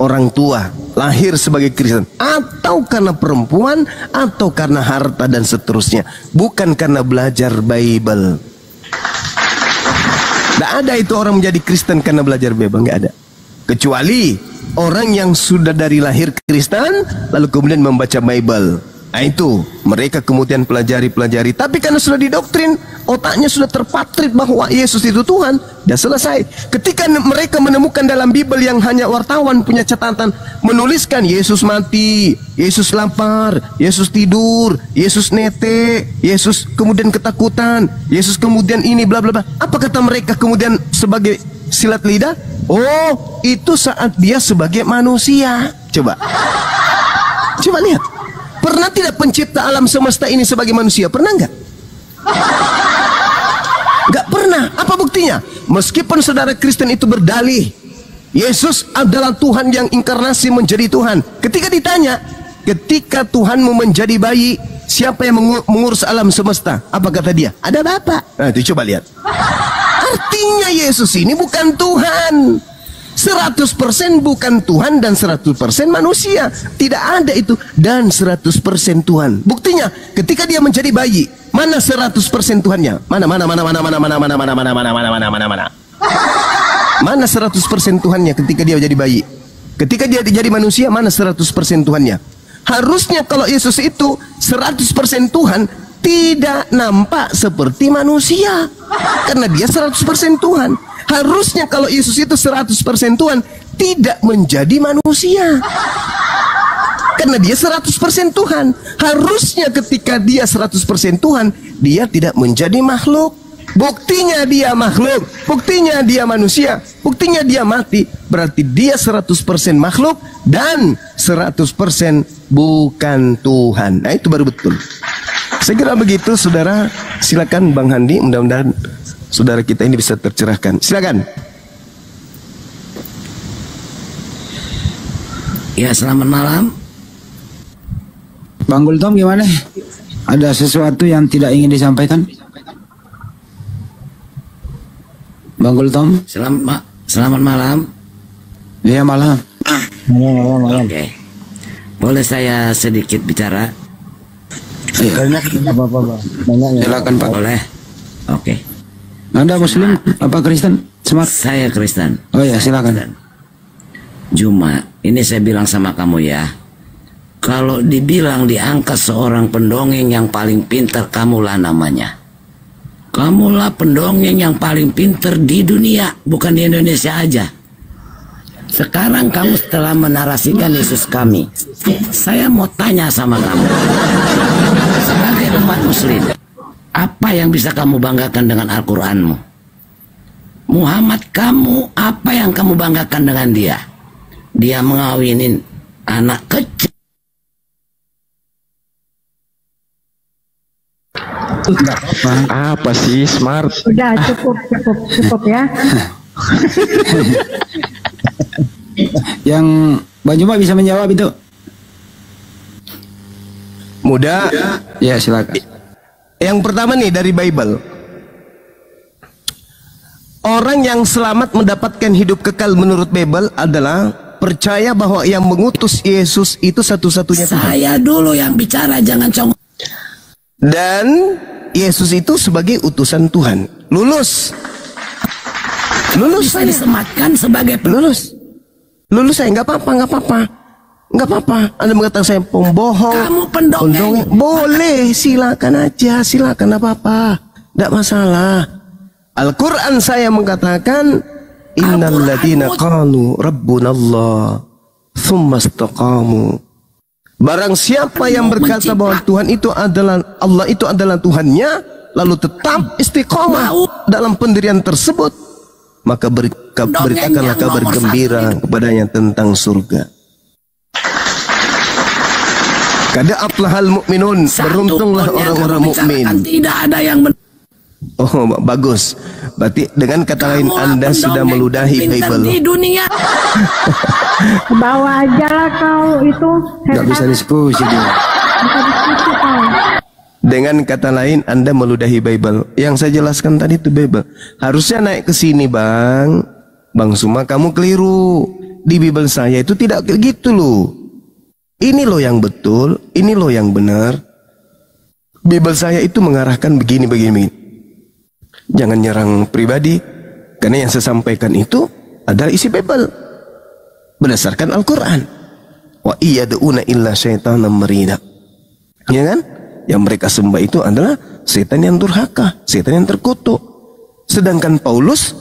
orang tua lahir sebagai Kristen, atau karena perempuan, atau karena harta dan seterusnya, bukan karena belajar Bible. Tidak ada itu orang menjadi Kristen karena belajar Bible, nggak ada. Kecuali orang yang sudah dari lahir Kristen lalu kemudian membaca Bible. Nah itu mereka kemudian pelajari. Tapi karena sudah didoktrin, otaknya sudah terpatrit bahwa Yesus itu Tuhan, dan selesai. Ketika mereka menemukan dalam Bible yang hanya wartawan punya catatan, menuliskan Yesus mati, Yesus lapar, Yesus tidur, Yesus nete, Yesus kemudian ketakutan, Yesus kemudian ini bla bla bla. Apa kata mereka kemudian sebagai silat lidah? Oh, itu saat dia sebagai manusia. Coba lihat. Pernah tidak pencipta alam semesta ini sebagai manusia? Pernah nggak? Nggak pernah. Apa buktinya? Meskipun saudara Kristen itu berdalih Yesus adalah Tuhan yang inkarnasi menjadi Tuhan, ketika ditanya, ketika Tuhanmu menjadi bayi, siapa yang mengurus alam semesta? Apa kata dia? Ada Bapa. Nah itu coba lihat. Artinya Yesus ini bukan Tuhan. 100% bukan Tuhan dan 100% manusia. Tidak ada itu. Dan 100% Tuhan. Buktinya ketika dia menjadi bayi, mana 100% Tuhannya? Mana? Mana 100% Tuhannya ketika dia jadi bayi? Ketika dia jadi manusia, mana 100% Tuhannya? Harusnya kalau Yesus itu 100% Tuhan, tidak nampak seperti manusia. Karena dia 100% Tuhan. Harusnya kalau Yesus itu 100% Tuhan, tidak menjadi manusia. Karena dia 100% Tuhan. Harusnya ketika dia 100% Tuhan, dia tidak menjadi makhluk. Buktinya dia makhluk, buktinya dia manusia, buktinya dia mati. Berarti dia 100% makhluk dan 100% bukan Tuhan. Nah, itu baru betul. Saya kira begitu, saudara. Silakan Bang Handi, mudah-mudahan saudara kita ini bisa tercerahkan. Silakan. Ya, selamat malam. Bang Gultom gimana? Ada sesuatu yang tidak ingin disampaikan? Bang Gultom? Selamat malam. Iya, malam. Malam. Oke. Boleh saya sedikit bicara? Karena apa-apa, Bang. Silakan, Pak. Boleh. Oke. Anda Muslim apa Kristen? Saya Kristen. Oh ya, silakan. Cuma ini saya bilang sama kamu ya, kalau dibilang diangkat seorang pendongeng yang paling pintar, kamulah namanya. Kamulah pendongeng yang paling pintar di dunia, bukan di Indonesia aja. Sekarang kamu setelah menarasikan Yesus kami, saya mau tanya sama kamu, sebagai umat Muslim, apa yang bisa kamu banggakan dengan Al-Quranmu? Muhammad kamu, apa yang kamu banggakan dengan dia? Dia mengawinin anak kecil. Apa sih smart? Udah cukup ya. Yang Bang Juma bisa menjawab itu? Mudah. Ya, silakan. Yang pertama nih dari Bible. Orang yang selamat mendapatkan hidup kekal menurut Bible adalah percaya bahwa yang mengutus Yesus itu satu-satunya Tuhan. Saya dulu yang bicara, jangan congok. Dan Yesus itu sebagai utusan Tuhan. Lulus Bisa disematkan sebagai lulus saya, nggak apa-apa. Anda mengatakan saya pembohong, Kamu pendongeng. boleh, silakan aja, silakan, apa-apa, tidak masalah. Al-Quran saya mengatakan innal ladzina qalu rabbunallah tsumma istaqamu. Barang siapa yang berkata bahwa Tuhan itu adalah Allah, itu adalah Tuhannya, lalu tetap istiqomah dalam pendirian tersebut, maka beritakanlah kabar gembira kepadanya tentang surga. Kada aflahal mu'minun, beruntunglah orang-orang mukmin. Tidak ada yang Oh, bagus. Berarti dengan kata lain Anda sudah meludahi Bible. Di dunia. Bawa aja lah kau itu. Nggak bisa diskusi dia. Bisa diskusi kau. Dengan kata lain Anda meludahi Bible. Yang saya jelaskan tadi itu Bible. Harusnya naik ke sini, Bang. Bang Suma, kamu keliru. Di Bible saya itu tidak gitu loh. Ini loh yang betul, ini loh yang benar. Bible saya itu mengarahkan begini. Jangan nyerang pribadi, karena yang saya sampaikan itu adalah isi Bible berdasarkan Al-Quran. Wa iyad'una illa syaitanan marida. Ya kan? Yang mereka sembah itu adalah setan yang durhaka, setan yang terkutuk. Sedangkan Paulus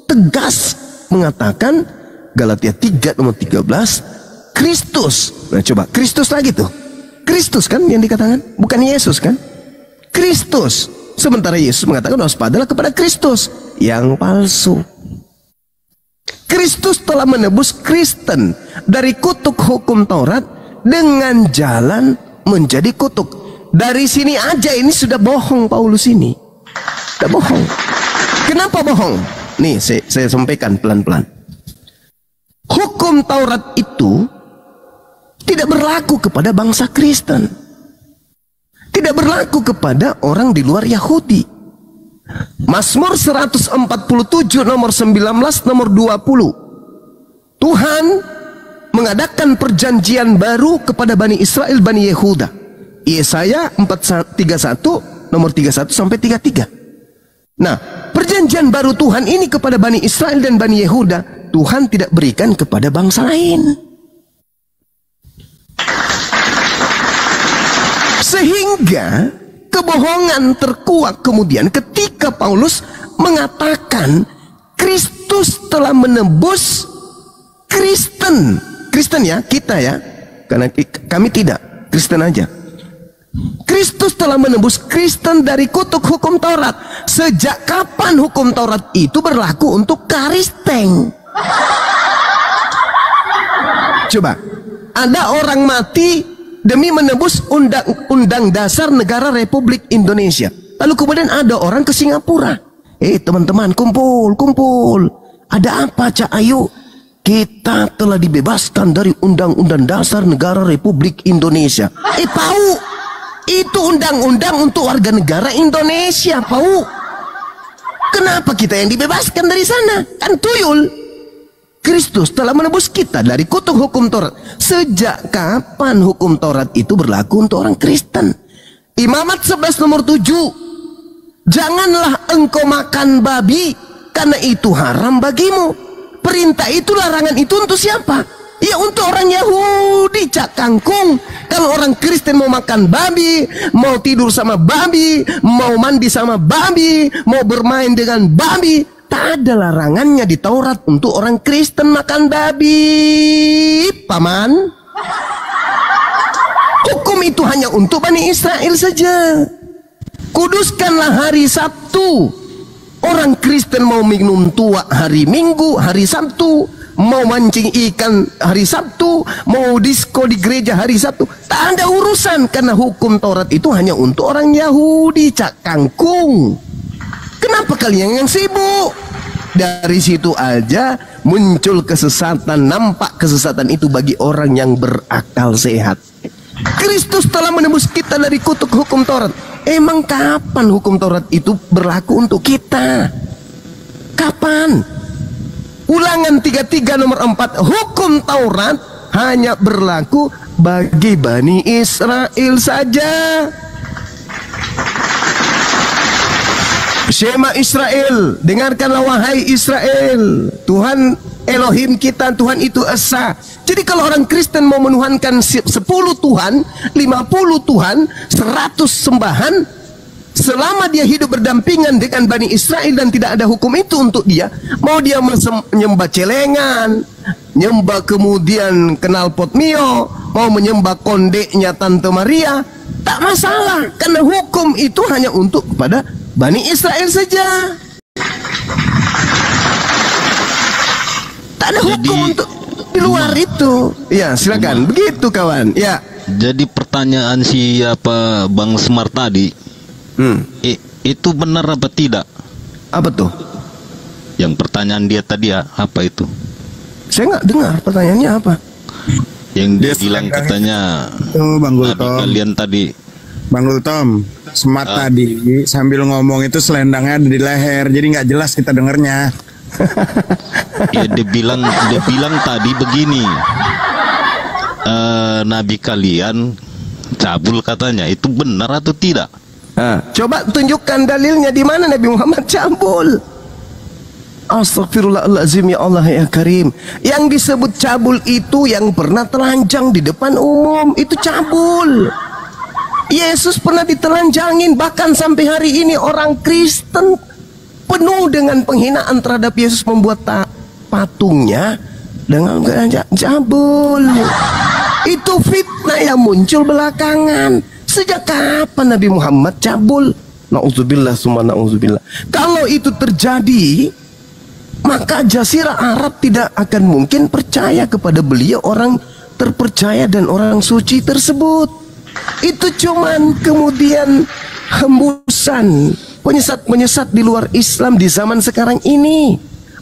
tegas mengatakan, Galatia 3 nomor 13, Kristus. Nah coba, Kristus lagi tuh. Kristus kan yang dikatakan, bukan Yesus kan? Kristus. Sementara Yesus mengatakan waspadalah kepada Kristus yang palsu. Kristus telah menebus Kristen dari kutuk hukum Taurat dengan jalan menjadi kutuk. Dari sini aja ini sudah bohong Paulus ini. Sudah bohong. Kenapa bohong? Nih saya sampaikan pelan-pelan. Hukum Taurat itu tidak berlaku kepada bangsa Kristen. Tidak berlaku kepada orang di luar Yahudi. Mazmur 147 nomor 19 nomor 20. Tuhan mengadakan perjanjian baru kepada Bani Israel, Bani Yehuda. Yesaya 31 nomor 31 sampai 33. Nah, perjanjian baru Tuhan ini kepada Bani Israel dan Bani Yehuda, Tuhan tidak berikan kepada bangsa lain. Sehingga kebohongan terkuak kemudian ketika Paulus mengatakan Kristus telah menebus Kristen. Kristen ya, kita ya. Karena kami tidak, Kristen aja. Kristus telah menebus Kristen dari kutuk hukum Taurat. Sejak kapan hukum Taurat itu berlaku untuk Kristen? Coba, ada orang mati demi menebus undang-undang dasar negara Republik Indonesia. Lalu kemudian ada orang ke Singapura. Teman-teman, kumpul. Ada apa, Cak Ayu? Kita telah dibebaskan dari undang-undang dasar negara Republik Indonesia. Tahu? Itu undang-undang untuk warga negara Indonesia, Pau. Kenapa kita yang dibebaskan dari sana? Kan tuyul. Kristus telah menebus kita dari kutuk hukum Taurat. Sejak kapan hukum Taurat itu berlaku untuk orang Kristen? Imamat 11 nomor 7. Janganlah engkau makan babi, karena itu haram bagimu. Perintah itu, larangan itu untuk siapa? Ya untuk orang Yahudi, Cak Kangkung. Kalau orang Kristen mau makan babi, mau tidur sama babi, mau mandi sama babi, mau bermain dengan babi, tak ada larangannya di Taurat untuk orang Kristen makan babi, Paman. Hukum itu hanya untuk Bani Israel saja. Kuduskanlah hari Sabtu. Orang Kristen mau minum tua hari Minggu, hari Sabtu, mau mancing ikan hari Sabtu, mau disko di gereja hari Sabtu, tak ada urusan, karena hukum Taurat itu hanya untuk orang Yahudi, Cak Kangkung. Kenapa kalian yang sibuk? Dari situ aja muncul kesesatan, nampak kesesatan itu bagi orang yang berakal sehat. Kristus telah menebus kita dari kutuk hukum Taurat. Emang kapan hukum Taurat itu berlaku untuk kita? Kapan? Ulangan 33 nomor 4. Hukum Taurat hanya berlaku bagi Bani Israel saja. Shema Israel, dengarkanlah wahai Israel, Tuhan Elohim kita, Tuhan itu esa. Jadi kalau orang Kristen mau menuhankan 10 Tuhan, 50 Tuhan, 100 sembahan, selama dia hidup berdampingan dengan Bani Israel dan tidak ada hukum itu untuk dia, mau dia menyembah celengan, nyembah kemudian knalpot mio, mau menyembah kondeknya Tante Maria, tak masalah, karena hukum itu hanya untuk kepada Bani Israel saja. Tak ada hukum untuk di luar itu. Ya, silakan. Begitu kawan. Ya. Jadi pertanyaan siapa Bang Smart tadi, itu benar apa tidak? Apa tuh? Yang pertanyaan dia tadi ya, apa itu? Saya nggak dengar pertanyaannya apa. Yang dia bilang katanya, Bang Nabi Gultom. kalian tadi. Bang Gultom, Smart tadi sambil ngomong itu selendangnya ada di leher, jadi nggak jelas kita dengernya. Ya, dia bilang tadi begini, Nabi kalian cabul katanya, itu benar atau tidak? Coba tunjukkan dalilnya di mana Nabi Muhammad cabul. Astagfirullahaladzim, ya Allah ya Karim. Yang disebut cabul itu yang pernah telanjang di depan umum, itu cabul. Yesus pernah ditelanjangin, bahkan sampai hari ini orang Kristen penuh dengan penghinaan terhadap Yesus, membuat patungnya dengan cabul. Itu fitnah yang muncul belakangan. Sejak kapan Nabi Muhammad cabul? Na'udzubillah summa na'udzubillah. Kalau itu terjadi, maka Jazirah Arab tidak akan mungkin percaya kepada beliau, orang terpercaya dan orang suci tersebut. Itu cuman kemudian hembusan penyesat-penyesat di luar Islam di zaman sekarang ini.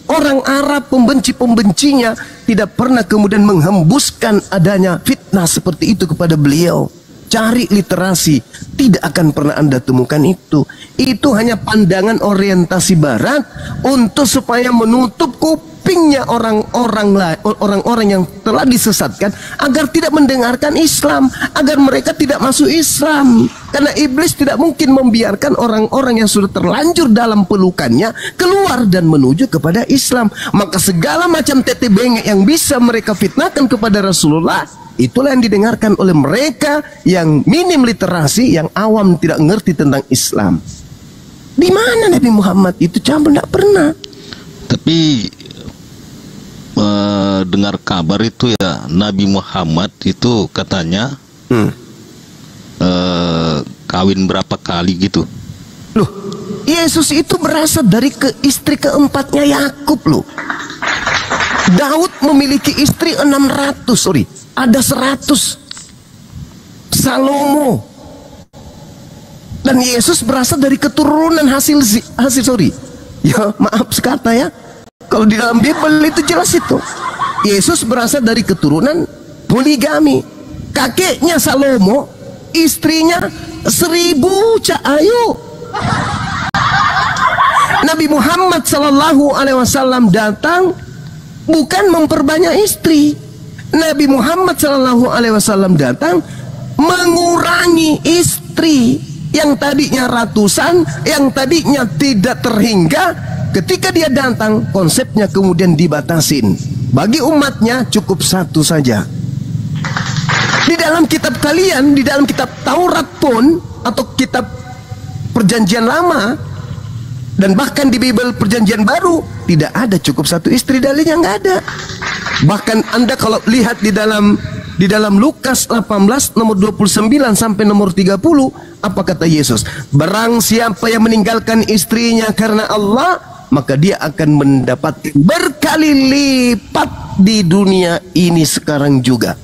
Orang Arab pembenci-pembencinya tidak pernah kemudian menghembuskan adanya fitnah seperti itu kepada beliau. cari literasi, tidak akan pernah Anda temukan itu. Itu hanya pandangan orientasi barat untuk supaya menutup kupingnya orang-orang yang telah disesatkan agar tidak mendengarkan Islam, agar mereka tidak masuk Islam. Karena iblis tidak mungkin membiarkan orang-orang yang sudah terlanjur dalam pelukannya keluar dan menuju kepada Islam. Maka segala macam tete bengek yang bisa mereka fitnahkan kepada Rasulullah, itulah yang didengarkan oleh mereka yang minim literasi, yang awam, tidak ngerti tentang Islam. Di mana Nabi Muhammad itu campur? Tidak pernah. Tapi dengar kabar itu ya, Nabi Muhammad itu katanya kawin berapa kali gitu. Loh, Yesus itu berasal dari istri keempatnya Yakub loh. Daud memiliki istri 600, ada 100. Salomo. Dan Yesus berasal dari keturunan hasil ya maaf sekata ya, kalau di dalam Bible itu jelas itu. Yesus berasal dari keturunan poligami. Kakeknya Salomo, istrinya 1000 ayo. Nabi Muhammad SAW datang bukan memperbanyak istri. Nabi Muhammad SAW datang mengurangi istri. Yang tadinya ratusan, yang tadinya tidak terhingga, ketika dia datang konsepnya kemudian dibatasin. Bagi umatnya cukup 1 saja. Di dalam kitab kalian, di dalam kitab Taurat pun, atau kitab Perjanjian Lama, dan bahkan di Bible Perjanjian Baru, tidak ada cukup 1 istri, dalilnya nggak ada. Bahkan Anda kalau lihat di dalam Lukas 18 nomor 29 sampai nomor 30, apa kata Yesus? Barang siapa yang meninggalkan istrinya karena Allah, maka dia akan mendapat berkali lipat di dunia ini sekarang juga.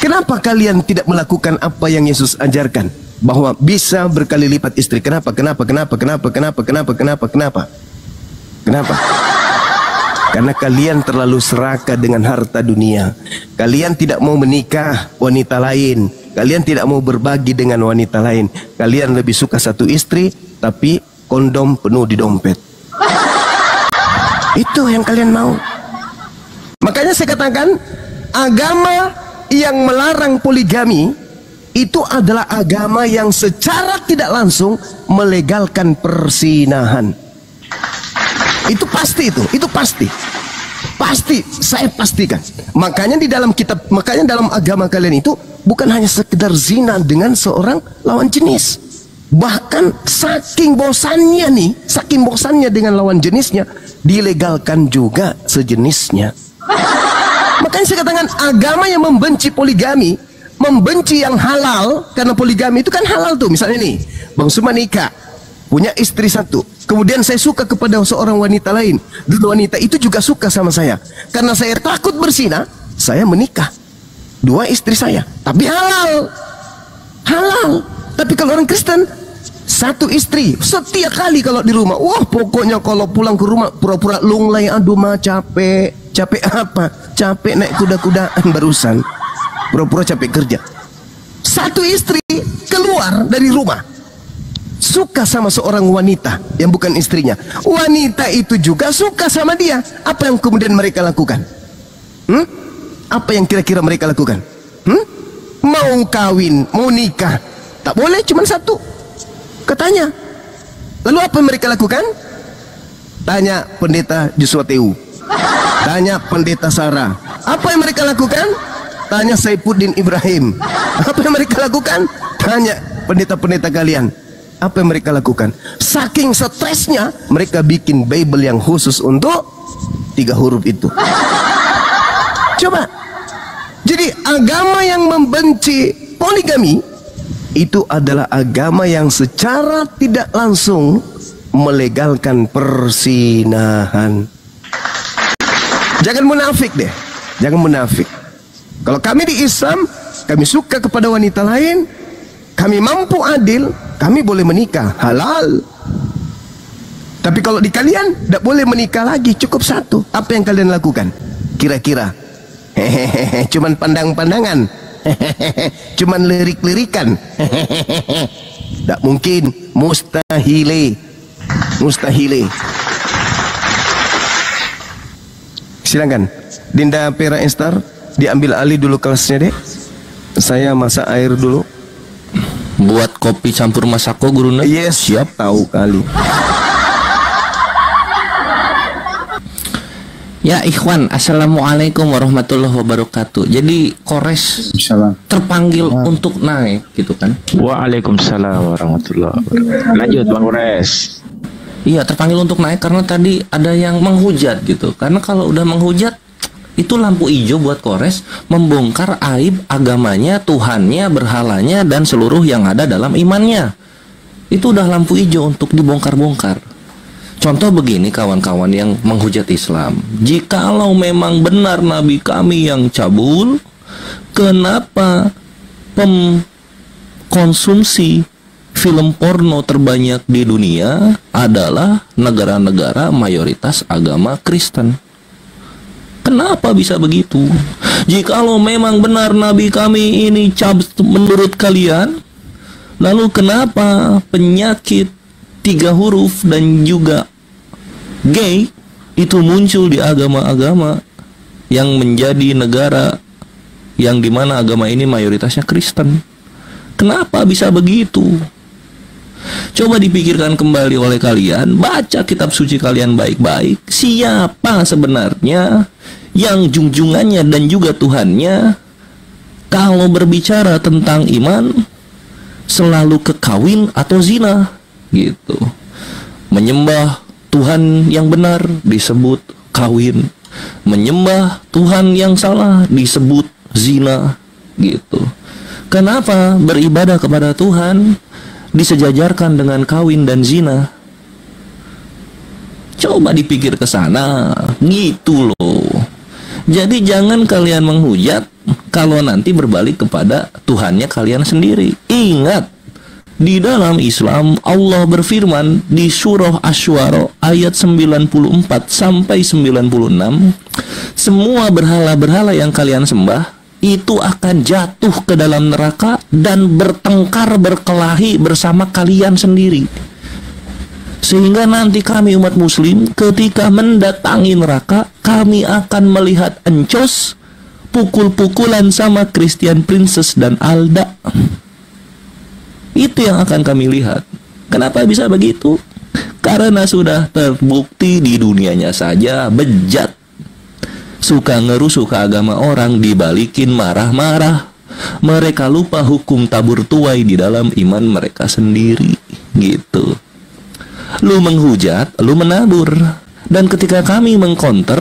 Kenapa kalian tidak melakukan apa yang Yesus ajarkan? Bahwa bisa berkali lipat istri. Kenapa? Karena kalian terlalu serakah dengan harta dunia. Kalian tidak mau menikah wanita lain. Kalian tidak mau berbagi dengan wanita lain. Kalian lebih suka 1 istri, tapi kondom penuh di dompet. Itu yang kalian mau. Makanya saya katakan, agama yang melarang poligami itu adalah agama yang secara tidak langsung melegalkan persinahan. Itu pasti, itu pasti. Pasti, saya pastikan. Makanya di dalam kitab, makanya dalam agama kalian itu bukan hanya sekedar zina dengan seorang lawan jenis. Bahkan saking bosannya dengan lawan jenisnya, dilegalkan juga sejenisnya. Makanya saya katakan, agama yang membenci poligami, membenci yang halal, karena poligami itu kan halal tuh. Misalnya nih, Bang Suma nikah, punya istri 1, kemudian saya suka kepada seorang wanita lain, dan wanita itu juga suka sama saya. Karena saya takut berzina, saya menikah 2 istri saya, tapi halal. Tapi kalau orang Kristen 1 istri setiap kali kalau di rumah, wah pokoknya kalau pulang ke rumah pura-pura lunglai. Aduh mah capek apa? Capek naik kuda-kudaan barusan, pura-pura capek kerja. 1 istri keluar dari rumah, suka sama seorang wanita yang bukan istrinya. Wanita itu juga suka sama dia. Apa yang kemudian mereka lakukan? Apa yang kira-kira mereka lakukan? Mau kawin, mau nikah, tak boleh, cuma 1 katanya. Lalu apa yang mereka lakukan? Tanya pendeta Joshua Teu, tanya pendeta Sarah. Apa yang mereka lakukan? Tanya Saifuddin Ibrahim. Apa yang mereka lakukan? Tanya pendeta-pendeta kalian. Apa yang mereka lakukan? Saking stresnya, mereka bikin Bible yang khusus untuk 3 huruf itu. Coba. Jadi agama yang membenci poligami itu adalah agama yang secara tidak langsung melegalkan persinahan. Jangan munafik deh, jangan munafik. Kalau kami di Islam, kami suka kepada wanita lain, kami mampu adil, kami boleh menikah, halal. Tapi kalau di kalian, tidak boleh menikah lagi, cukup 1. Apa yang kalian lakukan? Kira-kira Hehehe, cuman pandang-pandangan. Hehehe, cuman lirik-lirikan. Hehehe, tidak mungkin, mustahile. Mustahile. Silakan, Dinda Pera Estar, diambil alih dulu kelasnya, Dek. Saya masak air dulu. Buat kopi campur masako guruna. Yes, siap, tahu kali. Ya ikhwan, assalamualaikum warahmatullahi wabarakatuh. Jadi Kores terpanggil untuk naik gitu kan? Waalaikumsalam warahmatullahi wabarakatuh. Lanjut Bang Kores. Iya, terpanggil untuk naik karena tadi ada yang menghujat gitu. Karena kalau udah menghujat itu lampu hijau buat Kores membongkar aib agamanya, Tuhannya, berhalanya, dan seluruh yang ada dalam imannya. Itu udah lampu hijau untuk dibongkar-bongkar. Contoh begini kawan-kawan yang menghujat Islam. Jikalau memang benar Nabi kami yang cabul, kenapa konsumsi film porno terbanyak di dunia adalah negara-negara mayoritas agama Kristen? Kenapa bisa begitu? Jikalau memang benar Nabi kami ini menurut kalian, lalu kenapa penyakit 3 huruf dan juga gay itu muncul di agama-agama yang menjadi negara yang dimana agama ini mayoritasnya Kristen? Kenapa bisa begitu? Coba dipikirkan kembali oleh kalian, baca kitab suci kalian baik-baik. Siapa sebenarnya yang junjungannya dan juga Tuhannya kalau berbicara tentang iman selalu kekawin atau zina gitu? Menyembah Tuhan yang benar disebut kawin, menyembah Tuhan yang salah disebut zina gitu. Kenapa beribadah kepada Tuhan disejajarkan dengan kawin dan zina? Coba dipikir ke sana gitu loh. Jadi jangan kalian menghujat kalau nanti berbalik kepada Tuhannya kalian sendiri. Ingat, di dalam Islam Allah berfirman di surah Asy-Syu'ara ayat 94 sampai 96, semua berhala-berhala yang kalian sembah itu akan jatuh ke dalam neraka dan bertengkar berkelahi bersama kalian sendiri. Sehingga nanti kami umat muslim ketika mendatangi neraka, kami akan melihat encos pukul-pukulan sama Christian Princess dan Alda. Itu yang akan kami lihat. Kenapa bisa begitu? Karena sudah terbukti di dunianya saja bejat, suka ngerusuh ke agama orang, dibalikin marah-marah. Mereka lupa hukum tabur tuai di dalam iman mereka sendiri gitu. Lu menghujat, lu menabur. Dan ketika kami mengkonter,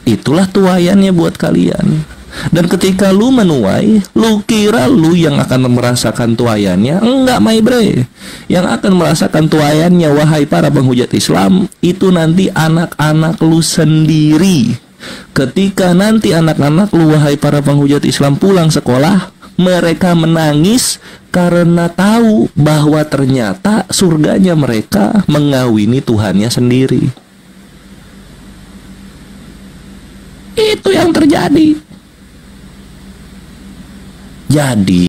itulah tuayannya buat kalian. Dan ketika lu menuai, lu kira lu yang akan merasakan tuayannya? Enggak, my bre. Yang akan merasakan tuayannya, wahai para penghujat Islam, itu nanti anak-anak lu sendiri. Ketika nanti anak-anak lu, wahai para penghujat Islam, pulang sekolah, mereka menangis karena tahu bahwa ternyata surganya mereka mengawini Tuhannya sendiri. Itu yang terjadi. Jadi